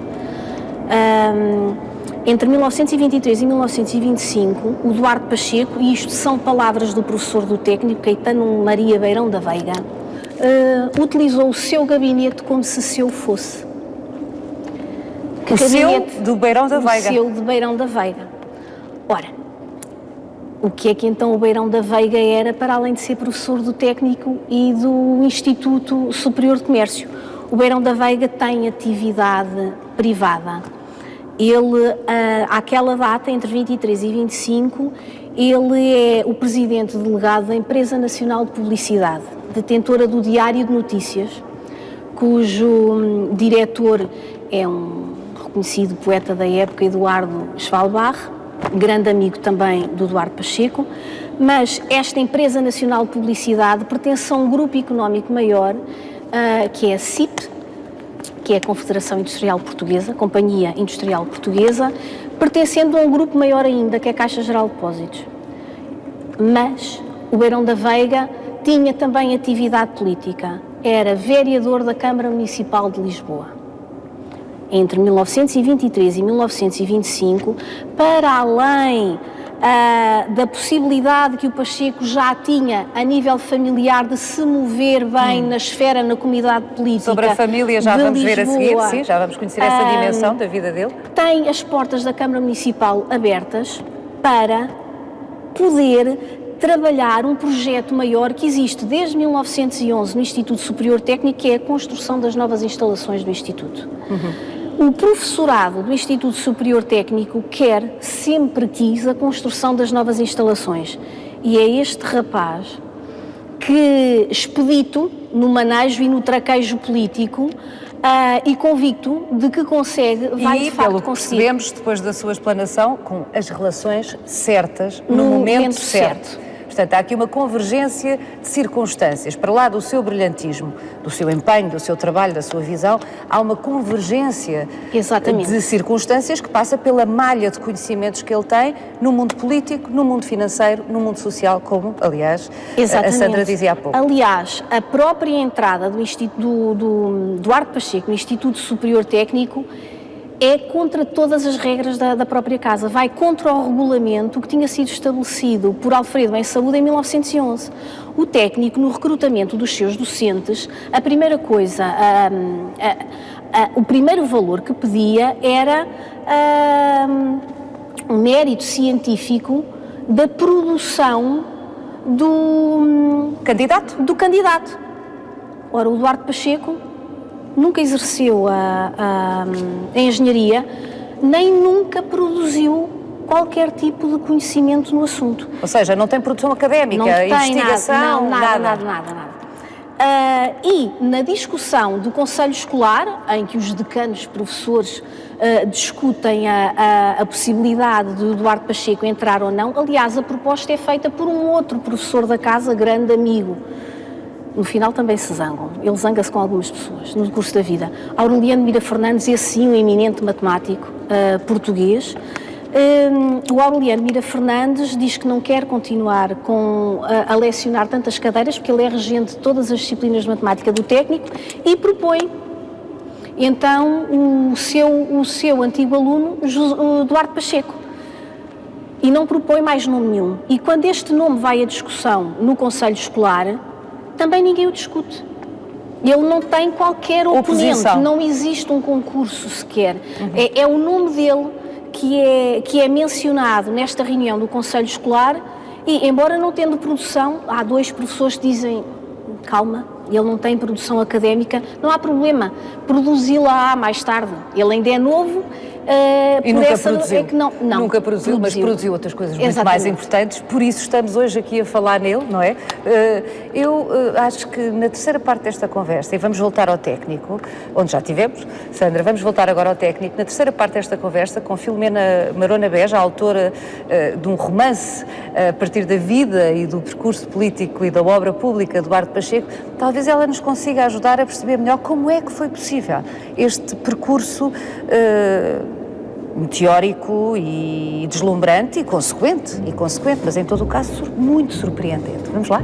Entre 1923 e 1925, o Duarte Pacheco, e isto são palavras do professor do técnico, Caetano Maria Beirão da Veiga, utilizou o seu gabinete como se seu fosse. O seu do Beirão da Veiga? O seu de Beirão da Veiga. Ora, o que é que então o Beirão da Veiga era, para além de ser professor do técnico e do Instituto Superior de Comércio? O Beirão da Veiga tem atividade privada. Ele, àquela data, entre 23 e 25, ele é o presidente delegado da Empresa Nacional de Publicidade, detentora do Diário de Notícias, cujo diretor é um reconhecido poeta da época, Eduardo Schwalbach, grande amigo também do Duarte Pacheco, mas esta Empresa Nacional de Publicidade pertence a um grupo económico maior, que é a CIP, que é a Confederação Industrial Portuguesa, Companhia Industrial Portuguesa, pertencendo a um grupo maior ainda, que é a Caixa Geral de Depósitos. Mas o Beirão da Veiga tinha também atividade política, era vereador da Câmara Municipal de Lisboa. Entre 1923 e 1925, para além da possibilidade que o Pacheco já tinha a nível familiar de se mover bem na esfera, na comunidade política. Sobre a família já vamos Lisboa, ver a seguir, sim, já vamos conhecer essa dimensão da vida dele. Tem as portas da Câmara Municipal abertas para poder trabalhar um projeto maior que existe desde 1911 no Instituto Superior Técnico, que é a construção das novas instalações do Instituto. O professorado do Instituto Superior Técnico sempre quis a construção das novas instalações. E é este rapaz que, expedito no manejo e no traquejo político, e convicto de que vai de facto pelo que conseguir. percebemos, depois da sua explanação, com as relações certas, no momento certo. Portanto, há aqui uma convergência de circunstâncias. Para lá do seu brilhantismo, do seu empenho, do seu trabalho, da sua visão, há uma convergência de circunstâncias que passa pela malha de conhecimentos que ele tem no mundo político, no mundo financeiro, no mundo social, como, aliás, a Sandra dizia há pouco. Aliás, a própria entrada do Duarte Pacheco no Instituto Superior Técnico é contra todas as regras da própria casa, vai contra o regulamento que tinha sido estabelecido por Alfredo Bem Saúde em 1911. O técnico, no recrutamento dos seus docentes, a primeira coisa, o primeiro valor que pedia era um mérito científico da produção do candidato. Ora, o Duarte Pacheco nunca exerceu a engenharia, nem nunca produziu qualquer tipo de conhecimento no assunto. Ou seja, não tem produção académica, Não tem investigação, nada. E na discussão do Conselho Escolar, em que os decanos, professores, discutem a possibilidade de Eduardo Pacheco entrar ou não, aliás, a proposta é feita por um outro professor da casa, grande amigo. No final também se zangam. Ele zanga-se com algumas pessoas no curso da vida. Aureliano Mira Fernandes é sim um eminente matemático português. O Aureliano Mira Fernandes diz que não quer continuar a lecionar tantas cadeiras, porque ele é regente de todas as disciplinas de matemática do técnico, e propõe então o seu antigo aluno, Eduardo Pacheco. E não propõe mais nome nenhum. E quando este nome vai à discussão no Conselho Escolar, também ninguém o discute. Ele não tem qualquer oponente, não existe um concurso sequer. É o nome dele que é mencionado nesta reunião do Conselho Escolar e, embora não tendo produção, há 2 professores que dizem, calma, ele não tem produção académica, não há problema, produzi-la mais tarde. Ele ainda é novo. E nunca produziu. É que Nunca produziu, mas produziu outras coisas muito mais importantes, por isso estamos hoje aqui a falar nele, não é? Eu acho que na terceira parte desta conversa, e vamos voltar ao técnico, onde já tivemos, Sandra, vamos voltar agora ao técnico, na terceira parte desta conversa, com Filomena Marona Beja, a autora de um romance a partir da vida e do percurso político e da obra pública de Eduardo Pacheco, talvez ela nos consiga ajudar a perceber melhor como é que foi possível este percurso teórico e deslumbrante e consequente, mas em todo o caso muito surpreendente. Vamos lá?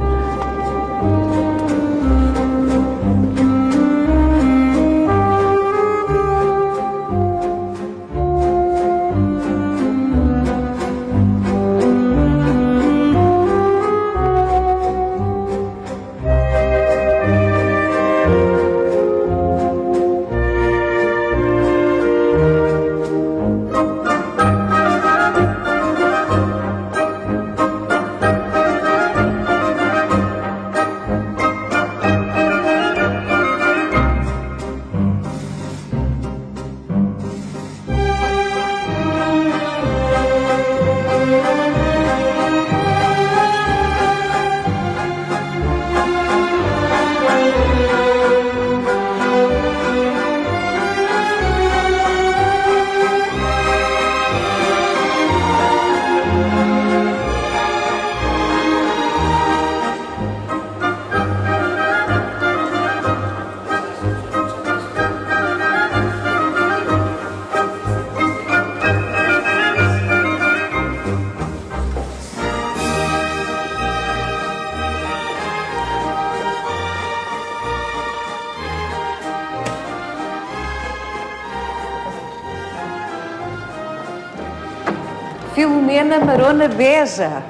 Filomena Marona Beja.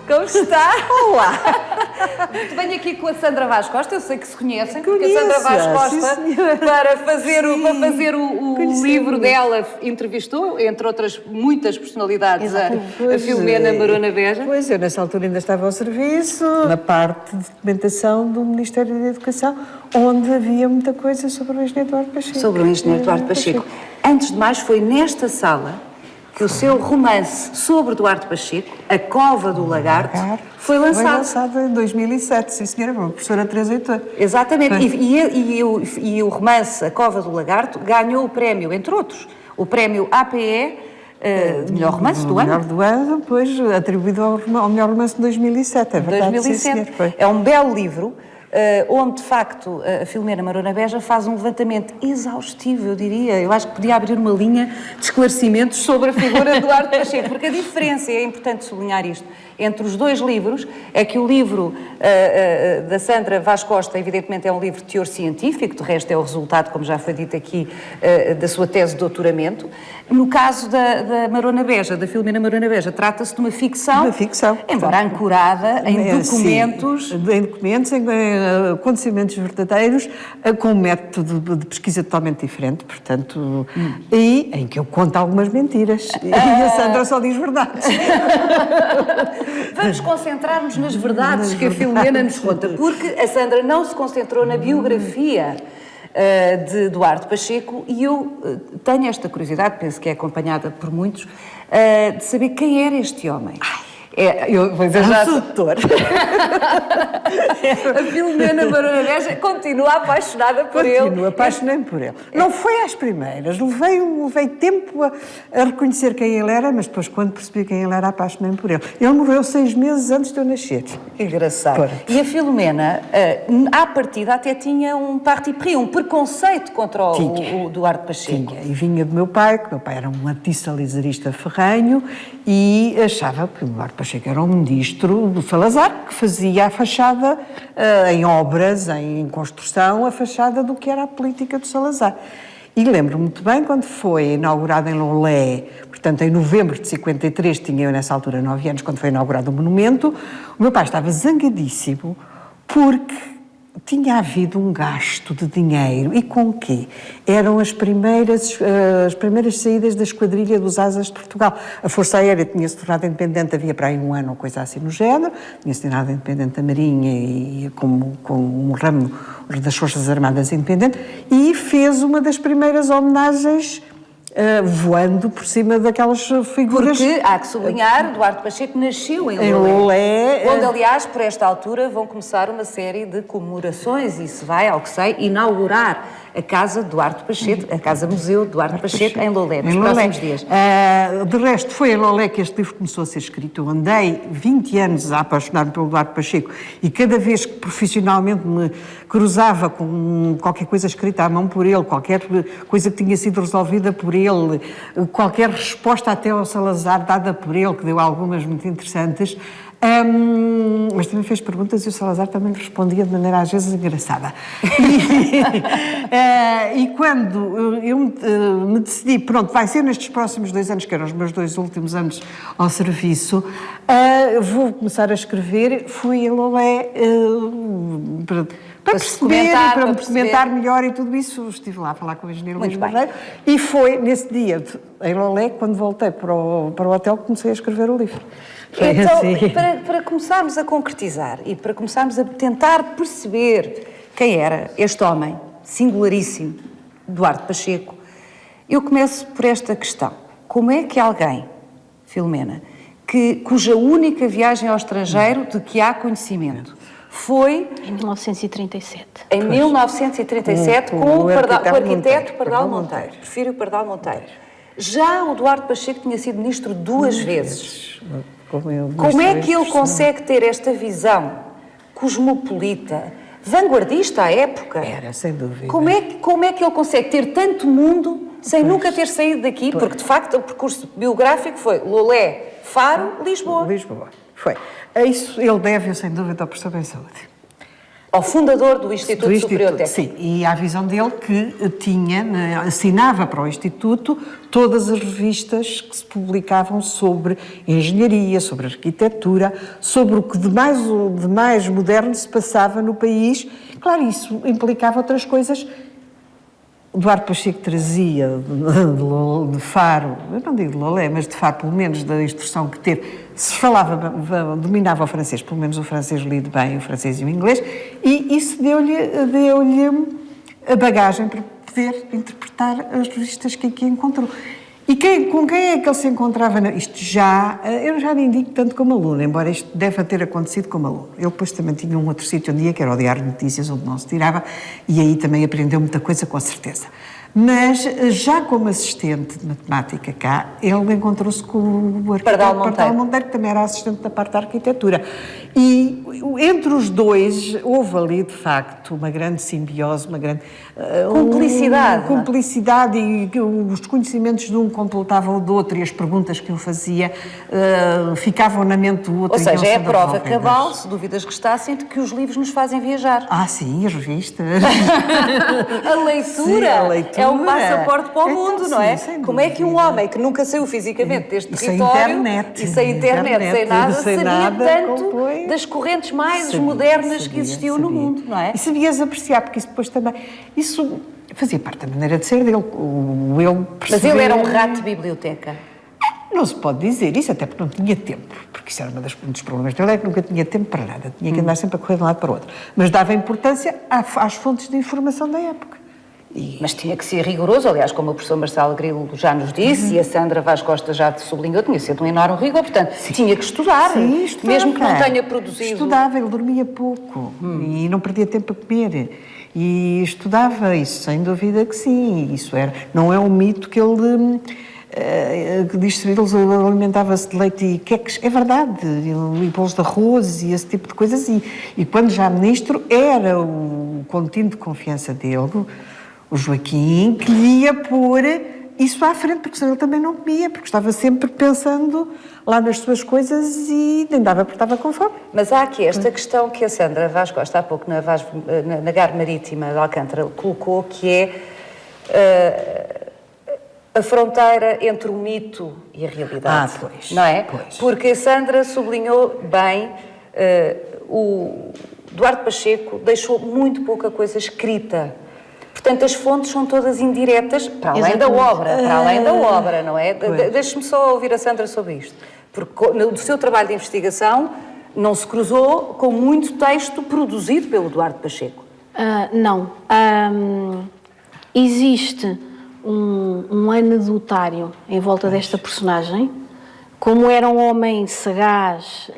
Como está? Olá! Venho aqui com a Sandra Vaz Costa, eu sei que se conhecem, porque a Sandra Vaz Costa, para fazer o livro dela, entrevistou, entre outras muitas personalidades, a Filomena Marona Beja. Pois, eu nessa altura ainda estava ao serviço, na parte de documentação do Ministério da Educação, onde havia muita coisa sobre o engenheiro Eduardo Pacheco. Sobre o engenheiro Eduardo Pacheco. Antes de mais, foi nesta sala que o seu romance sobre Eduardo Pacheco, A Cova do Lagarto, foi lançado. Foi lançado em 2007, sim senhora, a professora Teresa Heitor. Exatamente, e o romance A Cova do Lagarto ganhou o prémio, entre outros, o prémio APE de melhor romance do ano. Melhor do ano, depois atribuído ao melhor romance de 2007, é verdade, 2007. Sim, senhor, foi. É um belo livro, onde, de facto, a Filomena Marona Beja faz um levantamento exaustivo, eu diria. Eu acho que podia abrir uma linha de esclarecimentos sobre a figura de Eduardo Pacheco, porque a diferença, é importante sublinhar isto, entre os 2 livros, é que o livro da Sandra Vaz Costa, evidentemente, é um livro de teor científico, de resto é o resultado, como já foi dito aqui, da sua tese de doutoramento. No caso da Marona Beja, da Filomena Marona Beja, trata-se de uma ficção. Uma ficção. Embora ancorada em documentos. Sim, em documentos, em acontecimentos verdadeiros, com um método de pesquisa totalmente diferente, portanto, e em que eu conto algumas mentiras. E a Sandra só diz verdades. Vamos concentrar-nos nas verdades que a Filomena nos conta, porque a Sandra não se concentrou na biografia de Duarte Pacheco, e eu tenho esta curiosidade, penso que é acompanhada por muitos, de saber quem era este homem. Eu vou dizer já... Sedutor. A Filomena Barona Neja continua apaixonada por ele. Continuo, apaixonei-me por ele. Não foi às primeiras, levei tempo a reconhecer quem ele era, mas depois, quando percebi quem ele era, apaixonei-me por ele. Ele morreu 6 meses antes de eu nascer. Que engraçado. E a Filomena, à partida, até tinha um parti pris, um preconceito contra o Duarte Pacheco. Tinha, e vinha do meu pai, que meu pai era um artista-laserista ferrenho, e achava que o Duarte Pacheco era um ministro do Salazar, que fazia a fachada, em obras, em construção, a fachada do que era a política do Salazar. E lembro-me muito bem quando foi inaugurado em Lolé, portanto em novembro de 53, tinha eu nessa altura 9 anos, quando foi inaugurado o monumento, o meu pai estava zangadíssimo porque tinha havido um gasto de dinheiro. E com o quê? Eram as primeiras saídas da esquadrilha dos Asas de Portugal. A Força Aérea tinha-se tornado independente, havia para aí um ano ou coisa assim no género, tinha-se tornado independente da Marinha e com um ramo das Forças Armadas independente, e fez uma das primeiras homenagens voando por cima daquelas figuras. Porque, há que sublinhar, Duarte Pacheco nasceu em Lolé. Onde, aliás, por esta altura, vão começar uma série de comemorações e se vai, ao que sei, inaugurar a Casa Duarte Pacheco, a Casa Museu Duarte Pacheco, em Lolé, nos próximos dias. De resto, foi em Lolé que este livro começou a ser escrito. Eu andei 20 anos a apaixonar-me pelo Duarte Pacheco e cada vez que profissionalmente me cruzava com qualquer coisa escrita à mão por ele, qualquer coisa que tinha sido resolvida por ele, qualquer resposta até ao Salazar dada por ele, que deu algumas muito interessantes, mas também fez perguntas e o Salazar também lhe respondia de maneira às vezes engraçada. E quando eu me decidi, pronto, vai ser nestes próximos 2 anos, que eram os meus 2 últimos anos ao serviço, vou começar a escrever, fui a Lolé para perceber, para me comentar melhor e tudo isso. Estive lá a falar com o engenheiro Luís Barreiro e foi nesse dia em Lolé, quando voltei para o hotel, que comecei a escrever o livro. Então, para começarmos a concretizar e para começarmos a tentar perceber quem era este homem singularíssimo, Duarte Pacheco, eu começo por esta questão. Como é que alguém, Filomena, cuja única viagem ao estrangeiro de que há conhecimento foi... Em 1937. Em 1937, com o arquiteto Pardal Monteiro. Prefiro o Pardal Monteiro. Já o Duarte Pacheco tinha sido ministro 2 vezes. Como é que ele consegue ter esta visão cosmopolita, vanguardista à época? Era, sem dúvida. Como é que ele consegue ter tanto mundo sem nunca ter saído daqui? Porque, de facto, o percurso biográfico foi Lolé, Faro, Lisboa. Lisboa, foi. Isso ele deve, sem dúvida, ao professor Bem Saúde. Ao fundador do Instituto Superior Técnico. Sim, e à visão dele que assinava para o Instituto todas as revistas que se publicavam sobre engenharia, sobre arquitetura, sobre o que de mais moderno se passava no país. Claro, isso implicava outras coisas. O Duarte Pacheco trazia de Faro, eu não digo de Lolé, mas de Faro, pelo menos da instrução que teve, se falava, dominava o francês, pelo menos o francês lido bem, o francês e o inglês, e isso deu-lhe a bagagem para poder interpretar as revistas que aqui encontrou. E com quem é que ele se encontrava? Isto eu já nem digo tanto como aluno, embora isto deva ter acontecido como aluno. Ele depois também tinha um outro sítio um dia, que era o Diário de Notícias, onde não se tirava, e aí também aprendeu muita coisa, com certeza. Mas, já como assistente de matemática cá, ele encontrou-se com o arquiteto Pardal Monteiro, que também era assistente da parte da arquitetura. E entre os dois houve ali, de facto, uma grande simbiose, uma grande... Cumplicidade. Cumplicidade, e os conhecimentos de um completavam o do outro, e as perguntas que eu fazia ficavam na mente do outro. Ou seja, é a prova cabal, se dúvidas restassem, de que os livros nos fazem viajar. Sim, as revistas. A leitura. Sim, a leitura. É um passaporte para o mundo, sim, não é? Como é que um homem que nunca saiu fisicamente deste território e sem internet, sem nada, sabia tanto das correntes mais modernas que existiam no mundo, não é? E sabias apreciar, porque isso depois também... Isso fazia parte da maneira de ser dele. Mas ele era um rato de biblioteca. Não se pode dizer isso, até porque não tinha tempo, porque isso era um dos problemas dele, é que nunca tinha tempo para nada, tinha que andar sempre a correr de um lado para o outro. Mas dava importância às fontes de informação da época. Mas tinha que ser rigoroso, aliás, como o professor Marcelo Grilo já nos disse, e a Sandra Vaz Costa já te sublinhou, tinha sido um enorme rigor, portanto, tinha que estudar, Sim, estudava. mesmo que não tenha produzido... Estudava, ele dormia pouco e não perdia tempo a comer. E estudava, isso sem dúvida que sim, isso era. Não é um mito que ele... que diz que ele alimentava-se de leite e queques, é verdade, e bolos de arroz e esse tipo de coisas, e quando já ministro era o contínuo de confiança dele, o Joaquim, que lhe ia pôr isso à frente, porque senão ele também não comia, porque estava sempre pensando lá nas suas coisas e nem dava porque estava com fome. Mas há aqui esta questão que a Sandra Vaz Costa há pouco na Gar Marítima de Alcântara colocou, que é a fronteira entre o mito e a realidade, pois, não é? Pois. Porque a Sandra sublinhou bem, o Duarte Pacheco deixou muito pouca coisa escrita. Portanto, as fontes são todas indiretas, para além da obra, não é? Deixe-me só ouvir a Sandra sobre isto. Porque no seu trabalho de investigação não se cruzou com muito texto produzido pelo Duarte Pacheco. Não. Existe um anedotário em volta desta personagem. Como era um homem sagaz,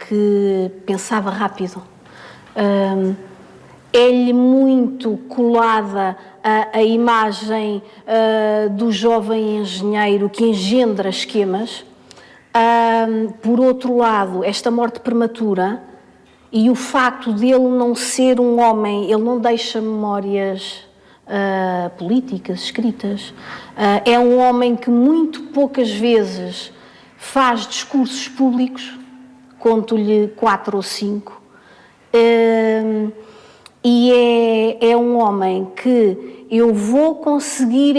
que pensava rápido, é-lhe muito colada a imagem do jovem engenheiro que engendra esquemas. Por outro lado, esta morte prematura e o facto de ele não ser um homem, ele não deixa memórias políticas escritas. É um homem que muito poucas vezes faz discursos públicos, conto-lhe 4 ou 5. E é um homem que eu vou conseguir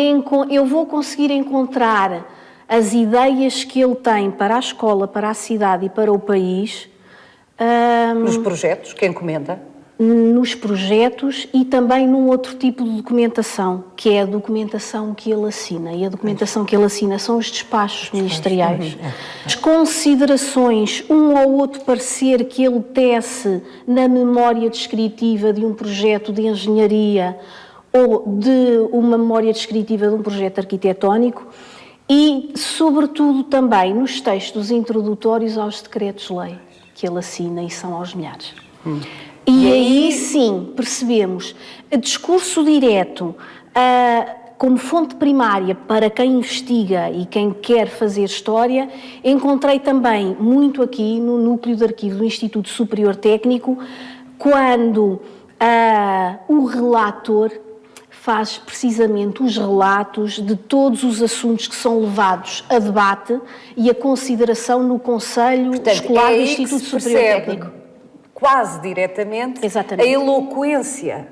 encontrar as ideias que ele tem para a escola, para a cidade e para o país. Nos projetos que encomenda? Nos projetos e também num outro tipo de documentação, que é a documentação que ele assina. E a documentação que ele assina são os despachos ministeriais. As considerações, um ou outro parecer que ele tece na memória descritiva de um projeto de engenharia ou de uma memória descritiva de um projeto arquitetónico e, sobretudo, também nos textos introdutórios aos decretos-lei que ele assina e são aos milhares. E aí sim percebemos discurso direto como fonte primária para quem investiga e quem quer fazer história. Encontrei também muito aqui no núcleo de arquivo do Instituto Superior Técnico, quando o relator faz precisamente os relatos de todos os assuntos que são levados a debate e a consideração no Conselho Escolar do Instituto Superior Técnico. Quase diretamente, exatamente, a eloquência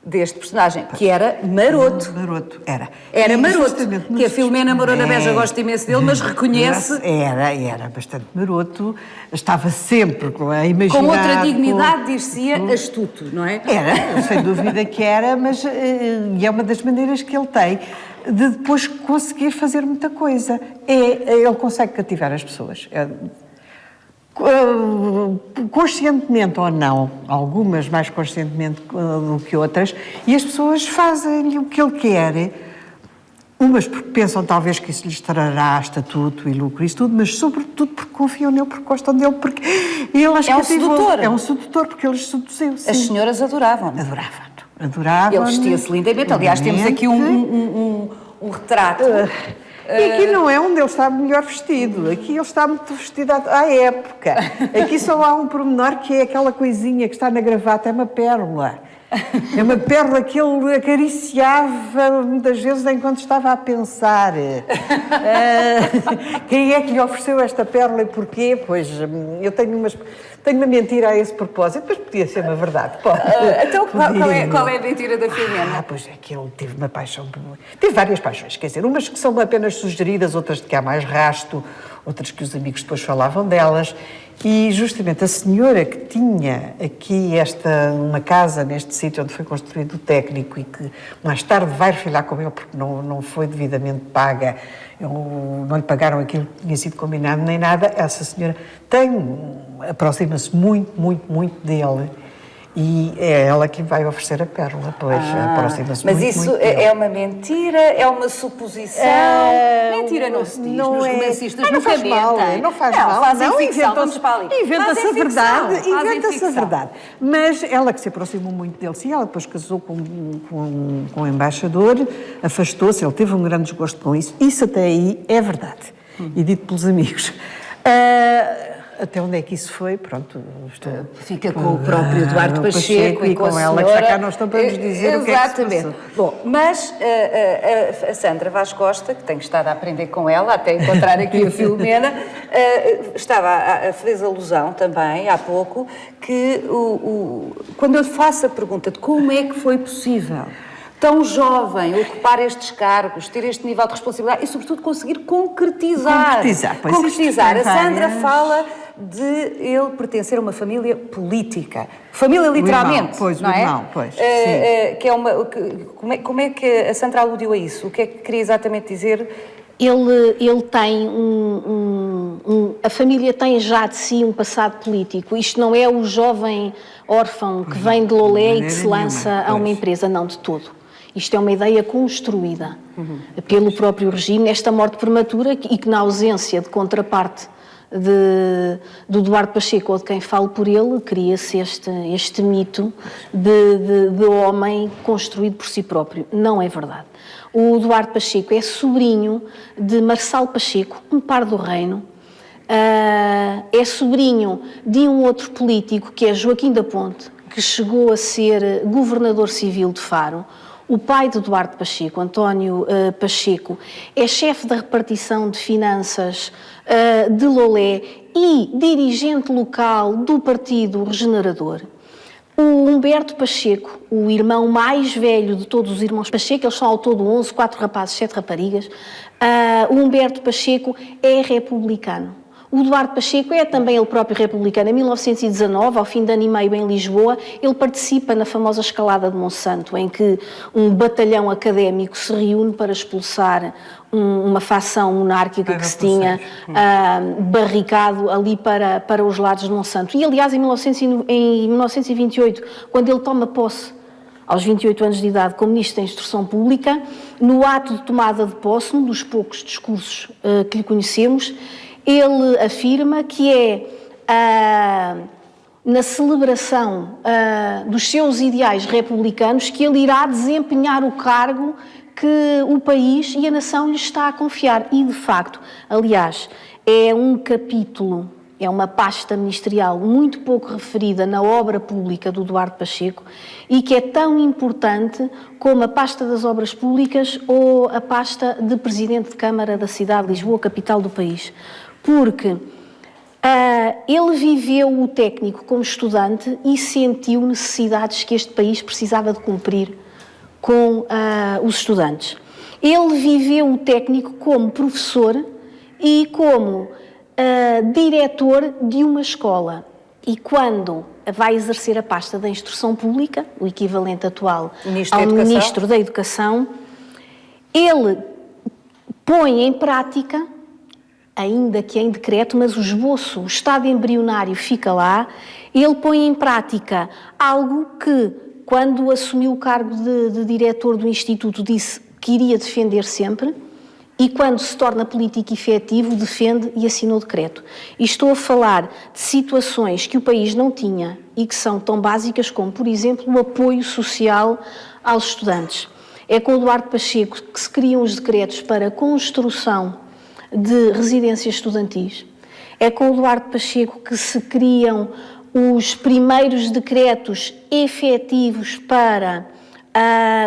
deste personagem, que era maroto. Maroto, era. Era maroto, que a Filomena Mourona Beja gosta imenso dele, mas reconhece... Era bastante maroto, estava sempre a imaginar... Com outra dignidade, dir-se-ia astuto, não é? Era, sem dúvida que era, mas é uma das maneiras que ele tem de depois conseguir fazer muita coisa. Ele consegue cativar as pessoas. Conscientemente ou não, algumas mais conscientemente do que outras, e as pessoas fazem-lhe o que ele quer, umas porque pensam talvez que isso lhes trará estatuto e lucro e isso tudo, mas sobretudo porque confiam nele, porque gostam dele, porque ele as cativou. Sedutor. É um sedutor, porque ele os seduziu, sim. As senhoras adoravam-no. Adoravam. Ele vestia-se lindamente, aliás temos aqui um retrato. E aqui não é onde ele está melhor vestido, aqui ele está muito vestido à época. Aqui só há um pormenor que é aquela coisinha que está na gravata, é uma pérola. É uma pérola que ele acariciava muitas vezes enquanto estava a pensar. Quem é que lhe ofereceu esta pérola e porquê? Pois eu tenho uma mentira a esse propósito, mas podia ser uma verdade. Então qual é a mentira da Filomena? Pois é que ele teve uma paixão. Teve várias paixões, quer dizer, umas que são apenas sugeridas, outras de que há mais rasto, outras que os amigos depois falavam delas. E justamente a senhora que tinha aqui uma casa neste sítio onde foi construído o técnico e que mais tarde vai refilhar com ele porque não foi devidamente paga, não lhe pagaram aquilo que tinha sido combinado nem nada, essa senhora aproxima-se muito, muito, muito dele E é ela que vai oferecer a pérola, pois aproxima-se mas muito, isso muito é dele. uma mentira? É uma suposição? Mentira não se diz, não nos é- romancistas não nunca faz mal, mentem. não faz mal. Fazem não, ficção, vamos para ali. Inventa-se Fazem a verdade, ficção, fazem inventa-se a ficção. verdade. Mas ela que se aproximou muito dele, sim, ela depois casou com o embaixador, afastou-se, ele teve um grande desgosto com isso. Isso até aí é verdade, e dito pelos amigos. Até onde é que isso foi? Pronto, Fica com o próprio Eduardo Pacheco e com a ela senhora. que está cá, nós estamos para nos dizer o que é que se Exatamente. passou. Bom, mas a Sandra Vaz Costa, que tenho estado a aprender com ela, até encontrar aqui a Filomena, fez alusão também, há pouco, que quando eu faço a pergunta de como é que foi possível tão jovem ocupar estes cargos, ter este nível de responsabilidade e, sobretudo, conseguir concretizar. Pois Concretizar. isto A tem Sandra várias- fala de ele pertencer a uma família política. Família, literalmente. O não irmão, é? pois, Que é como é que a Sandra aludiu a isso? O que é que queria exatamente dizer? Ele tem a família tem já de si um passado político. Isto não é o jovem órfão que vem de Lolé e que se lança a uma empresa, não, de todo. Isto é uma ideia construída pelo próprio regime, esta morte prematura e que, na ausência de contraparte do Eduardo Pacheco, ou de quem falo por ele, cria-se este mito de homem construído por si próprio. Não é verdade. O Eduardo Pacheco é sobrinho de Marçal Pacheco, um par do reino. É sobrinho de um outro político, que é Joaquim da Ponte, que chegou a ser governador civil de Faro. O pai de Eduardo Pacheco, António Pacheco, é chefe da repartição de finanças de Lolé e dirigente local do Partido Regenerador. O Humberto Pacheco, o irmão mais velho de todos os irmãos Pacheco, eles são ao todo 11, 4 rapazes, 7 raparigas, o Humberto Pacheco é republicano. O Eduardo Pacheco é também ele próprio republicano. Em 1919, ao fim de ano e meio em Lisboa, ele participa na famosa escalada de Monsanto, em que um batalhão académico se reúne para expulsar uma facção monárquica que se tinha barricado ali para os lados de Monsanto. E, aliás, em 1928, quando ele toma posse, aos 28 anos de idade, como Ministro da Instrução Pública, no ato de tomada de posse, um dos poucos discursos que lhe conhecemos, ele afirma que na celebração dos seus ideais republicanos que ele irá desempenhar o cargo que o país e a nação lhe está a confiar. E, de facto, aliás, é um capítulo, é uma pasta ministerial muito pouco referida na obra pública do Eduardo Pacheco e que é tão importante como a pasta das obras públicas ou a pasta de Presidente de Câmara da cidade de Lisboa, capital do país. Porque ele viveu o técnico como estudante e sentiu necessidades que este país precisava de cumprir com os estudantes. Ele viveu o técnico como professor e como diretor de uma escola. E quando vai exercer a pasta da Instrução Pública, o equivalente atual ao Ministro da Educação, ele põe em prática, ainda que em decreto, mas o esboço, o estado embrionário fica lá, ele põe em prática algo que, quando assumiu o cargo de diretor do Instituto, disse que iria defender sempre, e quando se torna político efetivo, defende e assinou decreto. E estou a falar de situações que o país não tinha e que são tão básicas como, por exemplo, o apoio social aos estudantes. É com o Eduardo Pacheco que se criam os decretos para a construção de residências estudantis. É com o Eduardo Pacheco que se criam os primeiros decretos efetivos para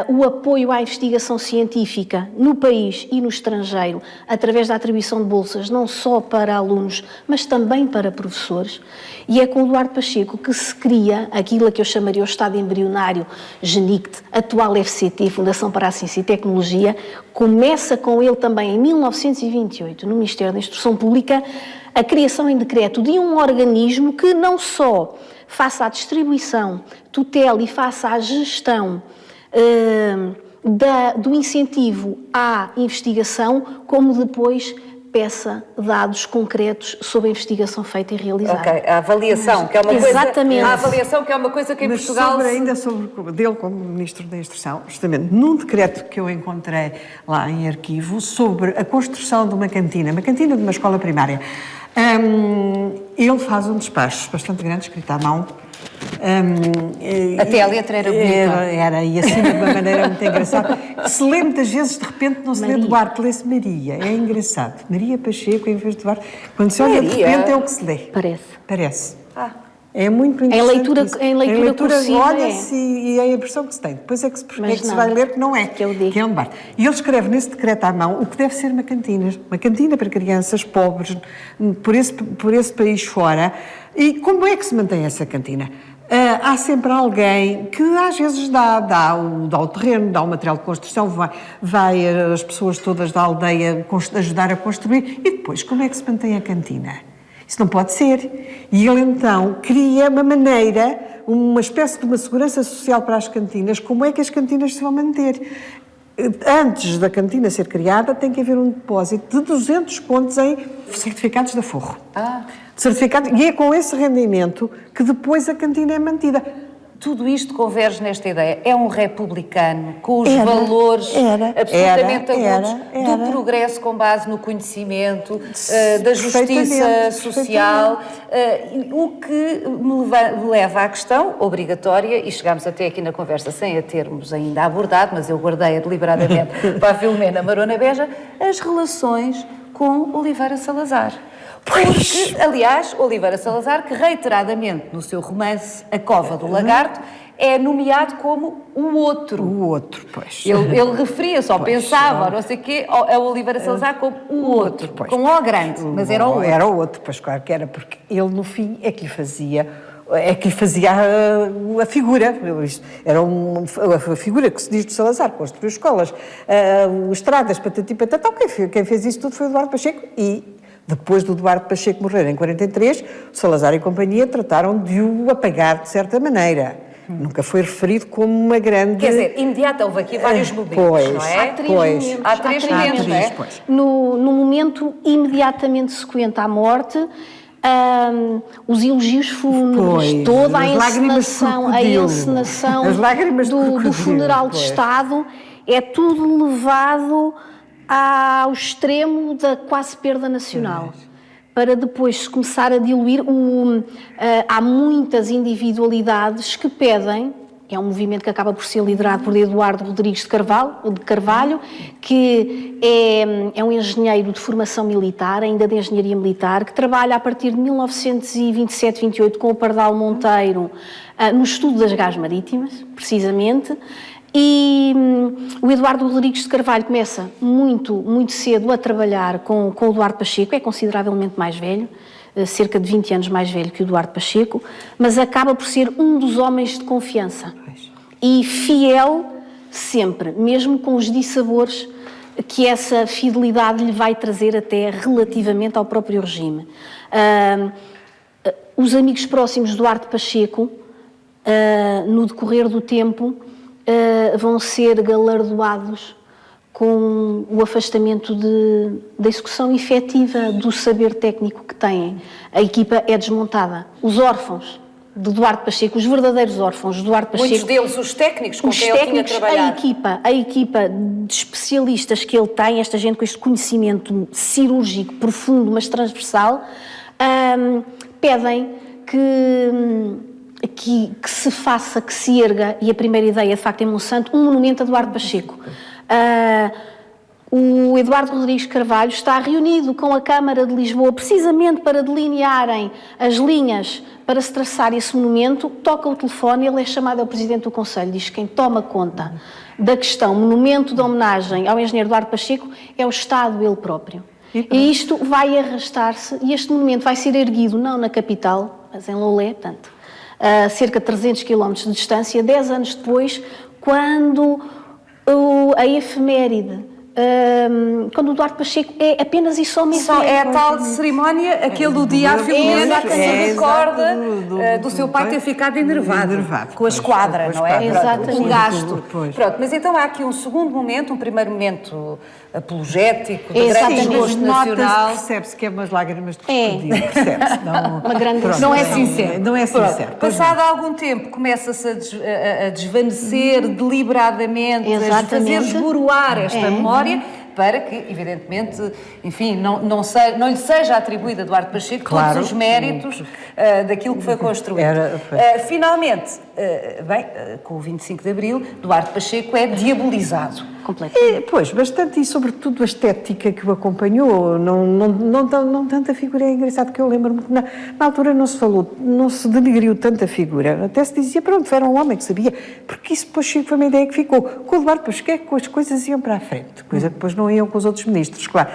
o apoio à investigação científica no país e no estrangeiro, através da atribuição de bolsas, não só para alunos, mas também para professores. E é com o Eduardo Pacheco que se cria aquilo a que eu chamaria o estado embrionário GENICT, atual FCT, Fundação para a Ciência e Tecnologia. Começa com ele também em 1928, no Ministério da Instrução Pública, a criação em decreto de um organismo que não só faça a distribuição, tutela e faça a gestão do incentivo à investigação, como depois peça dados concretos sobre a investigação feita e realizada. Ok, a avaliação, que é uma coisa... Exatamente. A avaliação, que é uma coisa que em Mas Portugal... ainda sobre dele como Ministro da Instrução, justamente num decreto que eu encontrei lá em arquivo sobre a construção de uma cantina de uma escola primária, ele faz um despacho bastante grande, escrito à mão. Até a letra era bonita. E assim de uma maneira muito engraçada. Que se lê muitas vezes, de repente não se lê Duarte, lê-se Maria. É engraçado. Maria Pacheco em vez de Duarte. Quando se olha de repente é o que se lê. Parece. É muito interessante. Em leitura cursiva olha-se e é a impressão que se tem. Depois é que se percebe que se vai ler que não é. Que é o D. Que é um Duarte. E ele escreve nesse decreto à mão o que deve ser uma cantina para crianças pobres por esse país fora. E como é que se mantém essa cantina? Há sempre alguém que às vezes dá o terreno, dá o material de construção, vai as pessoas todas da aldeia ajudar a construir. E depois, como é que se mantém a cantina? Isso não pode ser. E ele então cria uma maneira, uma espécie de uma segurança social para as cantinas. Como é que as cantinas se vão manter? Antes da cantina ser criada, tem que haver um depósito de 200 contos em certificados de aforro. E é com esse rendimento que depois a cantina é mantida. Tudo isto converge nesta ideia. É um republicano com os valores absolutamente agudos do progresso com base no conhecimento, da justiça social, o que me leva à questão obrigatória, e chegámos até aqui na conversa sem a termos ainda abordado, mas eu guardei-a deliberadamente para a Filomena Marona Beja, as relações com Oliveira Salazar. Porque, aliás, Oliveira Salazar, que reiteradamente no seu romance A Cova do Lagarto, é nomeado como o outro. O outro, pois. Ele referia-se, ou pensava, não sei o quê, a Oliveira Salazar como o outro, pois. Com O grande, mas era o outro. Era o outro, pois claro que era, porque ele no fim é que lhe fazia a figura. Era a figura que se diz de Salazar, construiu escolas, estradas, patati patatá. Quem fez isso tudo foi o Duarte Pacheco e... Depois do Duarte Pacheco morrer em 43, Salazar e companhia trataram de o apagar de certa maneira. Nunca foi referido como uma grande... Quer dizer, imediata, houve aqui vários momentos, não é? Há três momentos, não é? No momento imediatamente sequente à morte, os elogios fúnebres, toda a encenação do funeral de Estado, é tudo levado ao extremo da quase perda nacional, para depois se começar a diluir. Há muitas individualidades que pedem, é um movimento que acaba por ser liderado por Eduardo Rodrigues de Carvalho, que é um engenheiro de formação militar, ainda de engenharia militar, que trabalha a partir de 1927-28 com o Pardal Monteiro no estudo das gás marítimas, precisamente. E o Eduardo Rodrigues de Carvalho começa muito cedo a trabalhar com o Duarte Pacheco, é consideravelmente mais velho, cerca de 20 anos mais velho que o Duarte Pacheco, mas acaba por ser um dos homens de confiança. E fiel sempre, mesmo com os dissabores que essa fidelidade lhe vai trazer até relativamente ao próprio regime. Os amigos próximos do Duarte Pacheco, no decorrer do tempo, vão ser galardoados com o afastamento da execução efetiva do saber técnico que têm. A equipa é desmontada. Os órfãos de Duarte Pacheco, os verdadeiros órfãos de Duarte Pacheco... Muitos deles, os técnicos com quem ele tinha trabalhado. A equipa de especialistas que ele tem, esta gente com este conhecimento cirúrgico, profundo, mas transversal, pedem que se faça, que se erga, e a primeira ideia de facto em Monsanto, um monumento a Duarte Pacheco. O Eduardo Rodrigues Carvalho está reunido com a Câmara de Lisboa precisamente para delinearem as linhas para se traçar esse monumento. Toca o telefone, ele é chamado ao Presidente do Conselho, diz que quem toma conta da questão monumento de homenagem ao engenheiro Duarte Pacheco é o Estado ele próprio. E isto vai arrastar-se, e este monumento vai ser erguido não na capital, mas em Loulé, portanto, a cerca de 300 km de distância, 10 anos depois, quando a efeméride quando o Duarte Pacheco é apenas e somente É a tal cerimónia, aquele do dia à Filomena, que se recorda do seu pai ter ficado enervado com a esquadra, não é? Exatamente. O gasto. Pois. Pronto, mas então há aqui um segundo momento, um primeiro momento apologético, de Exatamente. grande desgosto nacional. Percebe-se que é umas lágrimas de crocodilo, percebe-se. Não, Uma grande pronto, Não é sincero. Não é sincero. Passado algum tempo, começa-se a desvanecer deliberadamente, a Exatamente. fazer esboroar esta memória, para que, evidentemente, enfim, não lhe seja atribuída a Duarte Pacheco Claro. todos os méritos daquilo que foi construído. Finalmente, com o 25 de Abril, Duarte Pacheco é diabolizado. completamente. Pois, bastante, e sobretudo a estética que o acompanhou, não tanta figura. É engraçado que eu lembro-me que na altura não se denegriu tanta figura, até se dizia, pronto, era um homem que sabia, porque isso depois foi uma ideia que ficou. Com o Duarte Pacheco as coisas iam para a frente, coisa que depois não iam com os outros ministros, claro.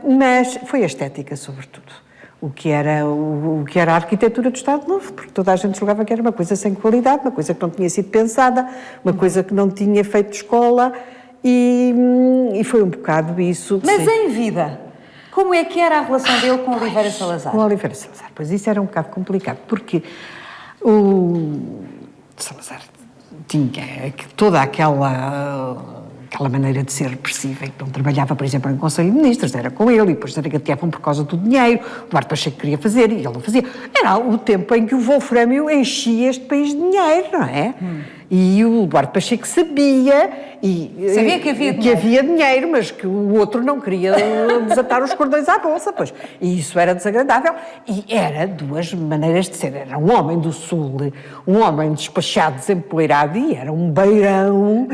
Mas foi a estética, sobretudo. O que era a arquitetura do Estado Novo, porque toda a gente julgava que era uma coisa sem qualidade, uma coisa que não tinha sido pensada, uma coisa que não tinha feito escola, e foi um bocado isso. Mas em vida, como é que era a relação dele com Oliveira Salazar? Com Oliveira Salazar, pois isso era um bocado complicado, porque o Salazar tinha toda aquela maneira de ser repressiva, e não trabalhava, por exemplo, em Conselho de Ministros, era com ele, e depois se negateavam por causa do dinheiro, o Duarte Pacheco queria fazer, e ele não fazia. Era o tempo em que o Wolframio enchia este país de dinheiro, não é? E o Duarte Pacheco sabia que havia dinheiro, mas que o outro não queria desatar os cordões à bolsa, pois. E isso era desagradável. E era duas maneiras de ser. Era um homem do Sul, um homem despachado, desempoeirado, e era um beirão,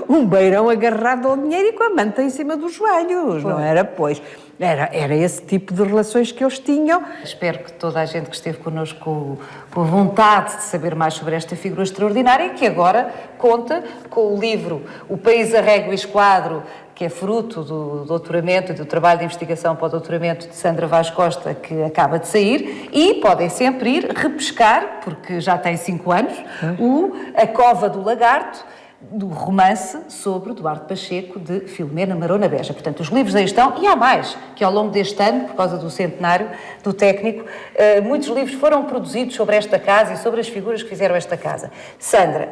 um beirão agarrado ao dinheiro e com a manta em cima dos joelhos, não era? Pois. Era esse tipo de relações que eles tinham. Espero que toda a gente que esteve connosco com a vontade de saber mais sobre esta figura extraordinária e que agora conta com o livro O País a Régua e Esquadro, que é fruto do doutoramento e do trabalho de investigação para o doutoramento de Sandra Vaz Costa, que acaba de sair, e podem sempre ir repescar, porque já tem 5 anos, A Cova do Lagarto, do romance sobre Duarte Pacheco, de Filomena Marona Beja. Portanto, os livros aí estão, e há mais, que ao longo deste ano, por causa do centenário do técnico, muitos livros foram produzidos sobre esta casa e sobre as figuras que fizeram esta casa. Sandra,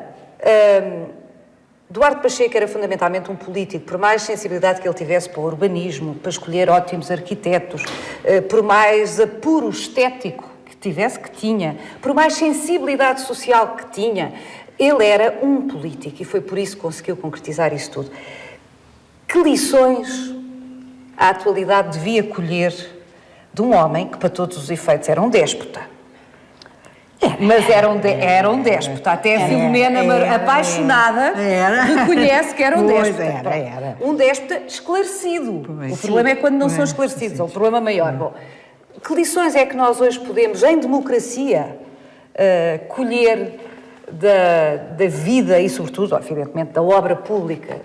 Duarte Pacheco era fundamentalmente um político, por mais sensibilidade que ele tivesse para o urbanismo, para escolher ótimos arquitetos, por mais apuro estético que tinha, por mais sensibilidade social que tinha, ele era um político e foi por isso que conseguiu concretizar isso tudo. Que lições a atualidade devia colher de um homem que, para todos os efeitos, era um déspota? Mas era um déspota. Até a Filomena, apaixonada, reconhece que era um déspota. Era. Um déspota esclarecido. O problema é quando não são esclarecidos, é um problema maior. Bom, que lições é que nós hoje podemos, em democracia, colher da vida e, sobretudo, evidentemente, da obra pública?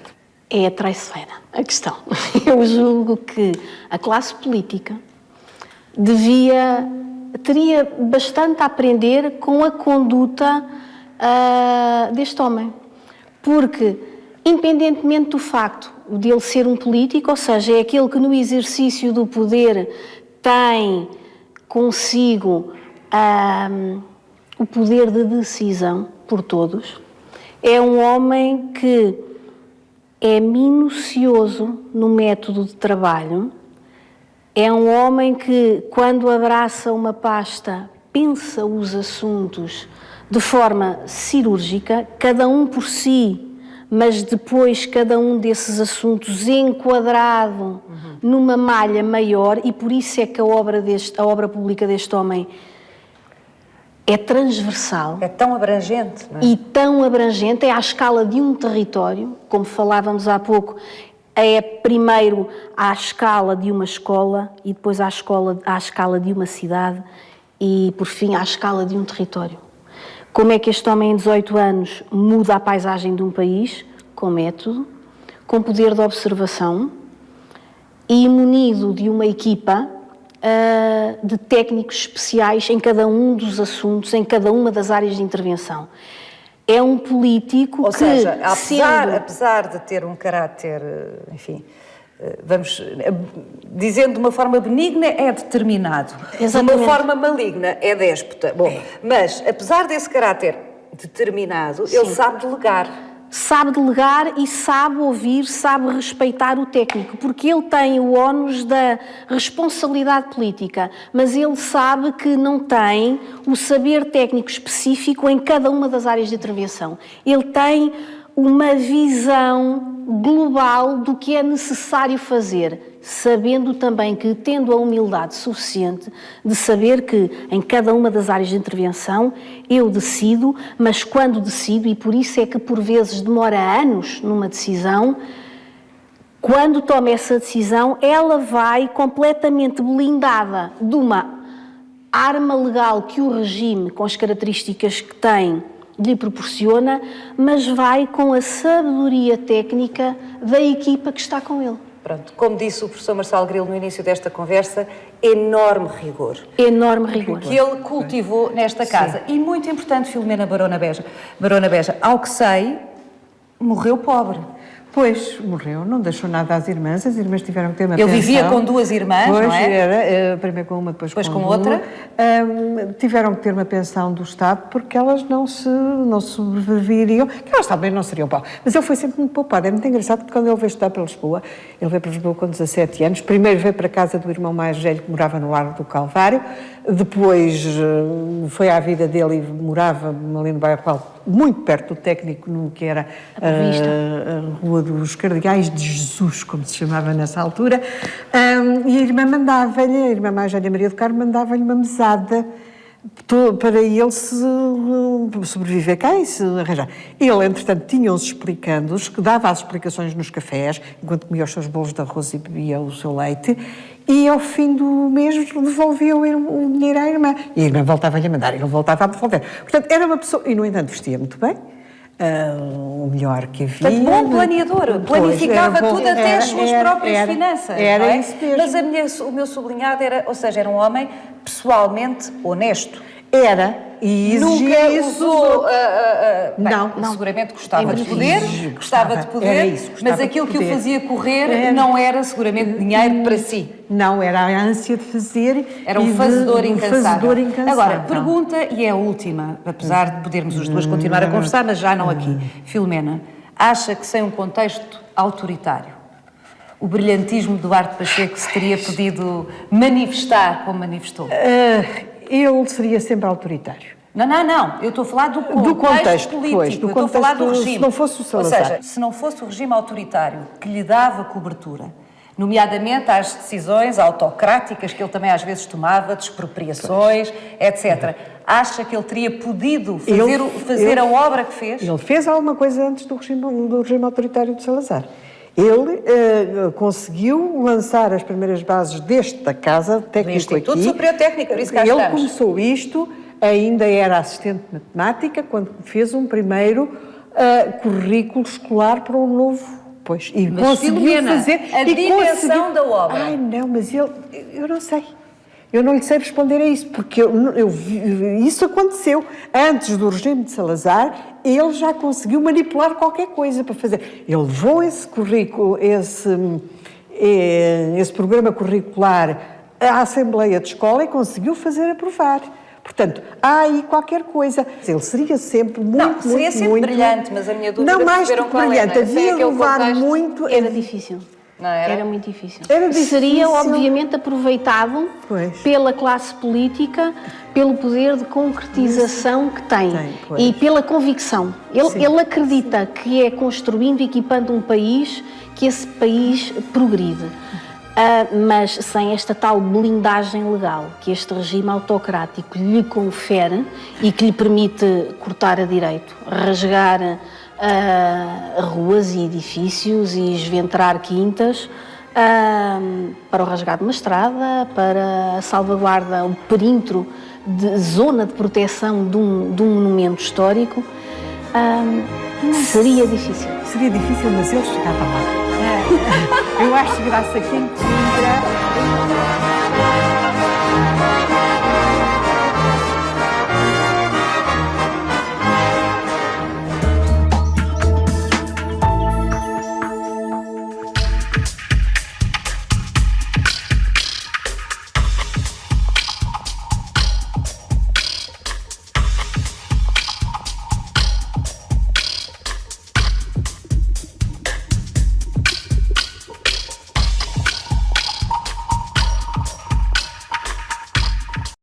É a traiçoeira a questão. Eu julgo que a classe política teria bastante a aprender com a conduta deste homem. Porque, independentemente do facto de ele ser um político, ou seja, é aquele que no exercício do poder tem consigo o poder de decisão por todos, é um homem que é minucioso no método de trabalho, é um homem que, quando abraça uma pasta, pensa os assuntos de forma cirúrgica, cada um por si, mas depois cada um desses assuntos enquadrado numa malha maior, e por isso é que a obra pública deste homem é transversal. É tão abrangente, não é? E tão abrangente, é à escala de um território, como falávamos há pouco, é primeiro à escala de uma escola e depois à escala de uma cidade e, por fim, à escala de um território. Como é que este homem, em 18 anos, muda a paisagem de um país? Com método, com poder de observação e munido de uma equipa de técnicos especiais em cada um dos assuntos, em cada uma das áreas de intervenção. É um político Ou que, seja, sendo... apesar de ter um caráter, enfim, vamos dizendo de uma forma benigna, é determinado. Exatamente. De uma forma maligna, é déspota. Bom, mas apesar desse caráter determinado, ele sabe delegar. Sabe delegar e sabe ouvir, sabe respeitar o técnico, porque ele tem o ónus da responsabilidade política, mas ele sabe que não tem o saber técnico específico em cada uma das áreas de intervenção. Ele tem uma visão global do que é necessário fazer, sabendo também que, tendo a humildade suficiente de saber que em cada uma das áreas de intervenção eu decido, mas quando decido, e por isso é que por vezes demora anos numa decisão, quando toma essa decisão, ela vai completamente blindada de uma arma legal que o regime, com as características que tem, lhe proporciona, mas vai com a sabedoria técnica da equipa que está com ele. Pronto, como disse o professor Marçal Grilo no início desta conversa, enorme rigor. Enorme rigor. Que ele cultivou nesta casa. E muito importante, Filomena Barona Beja. Barona Beja, ao que sei, morreu pobre. Pois, morreu, não deixou nada às irmãs, as irmãs tiveram que ter uma Ele pensão. vivia com duas irmãs, pois, não é? Era, primeiro com uma, depois com outra. Tiveram que ter uma pensão do Estado porque elas não sobreviveriam, que elas também não seriam pobres. Mas ele foi sempre muito poupado. É muito engraçado porque quando ele veio estudar para Lisboa, ele veio para Lisboa com 17 anos, primeiro veio para a casa do irmão mais velho que morava no Largo do Calvário, depois foi à vida dele e morava ali no bairro Alto, muito perto do técnico, no que era a Rua dos Cardeais de Jesus, como se chamava nessa altura, e a irmã mandava-lhe, a irmã mais velha Maria do Carmo, mandava-lhe uma mesada para ele se sobreviver cá e se arranjar. Ele, entretanto, tinha uns explicandos, que dava as explicações nos cafés, enquanto comia os seus bolos de arroz e bebia o seu leite, e ao fim do mês devolvia o dinheiro à irmã. E a irmã voltava-lhe a mandar, e ele voltava a devolver. Portanto, era uma pessoa, e no entanto vestia muito bem, o melhor que havia. Portanto, bom planeador, planificava tudo até as suas próprias finanças. Era não é? isso mesmo. Mas o meu sublinhado era, ou seja, era um homem pessoalmente honesto. Era, e exigia nunca isso. usou, Não. Seguramente gostava de Gostava. poder, Era isso, gostava mas aquilo de que o poder. fazia correr não era seguramente dinheiro para si. Não, era a ânsia de fazer. Era um fazedor incansável. incansável. Agora, pergunta, e é a última, apesar de podermos os dois continuar a conversar, mas já não aqui. Filomena, acha que sem um contexto autoritário, o brilhantismo de Duarte Pacheco se teria podido manifestar como manifestou? Ele seria sempre autoritário. Não. Eu estou a falar do contexto político. Pois, do eu estou a falar do contexto, regime. se não fosse o Salazar. Ou seja, se não fosse o regime autoritário que lhe dava cobertura, nomeadamente às decisões autocráticas que ele também às vezes tomava, de expropriações, etc. Acha que ele teria podido fazer a obra que fez? Ele fez alguma coisa antes do regime autoritário de Salazar. Ele conseguiu lançar as primeiras bases desta casa técnico Instituto aqui. Superior Técnico, por isso cá Ele estamos. começou isto, ainda era assistente de matemática, quando fez um primeiro currículo escolar para um novo. Pois, e mas conseguiu Filomena, fazer a dimensão da obra. Ai, não, mas eu não sei. Eu não lhe sei responder a isso, porque isso aconteceu. Antes do regime de Salazar, ele já conseguiu manipular qualquer coisa para fazer. Ele levou esse currículo, esse programa curricular à Assembleia de Escola e conseguiu fazer aprovar. Portanto, há aí qualquer coisa. Ele seria sempre muito, seria sempre muito brilhante, mas a minha dúvida não mais do que qual é, brilhante, não é? Sem havia aquele levar contexto. muito. Era difícil. Não era? Era muito difícil. Era difícil. Seria, obviamente, aproveitado Pois. pela classe política, pelo poder de concretização que tem pois. e pela convicção. Ele acredita que é construindo e equipando um país que esse país progride. Mas sem esta tal blindagem legal que este regime autocrático lhe confere e que lhe permite cortar a direito, rasgar ruas e edifícios e esventrar quintas para o rasgado de uma estrada, para a salvaguarda, o perímetro de zona de proteção de um monumento histórico, seria difícil. Seria difícil, mas ele chegava lá. Eu acho que graças a quem Coimbra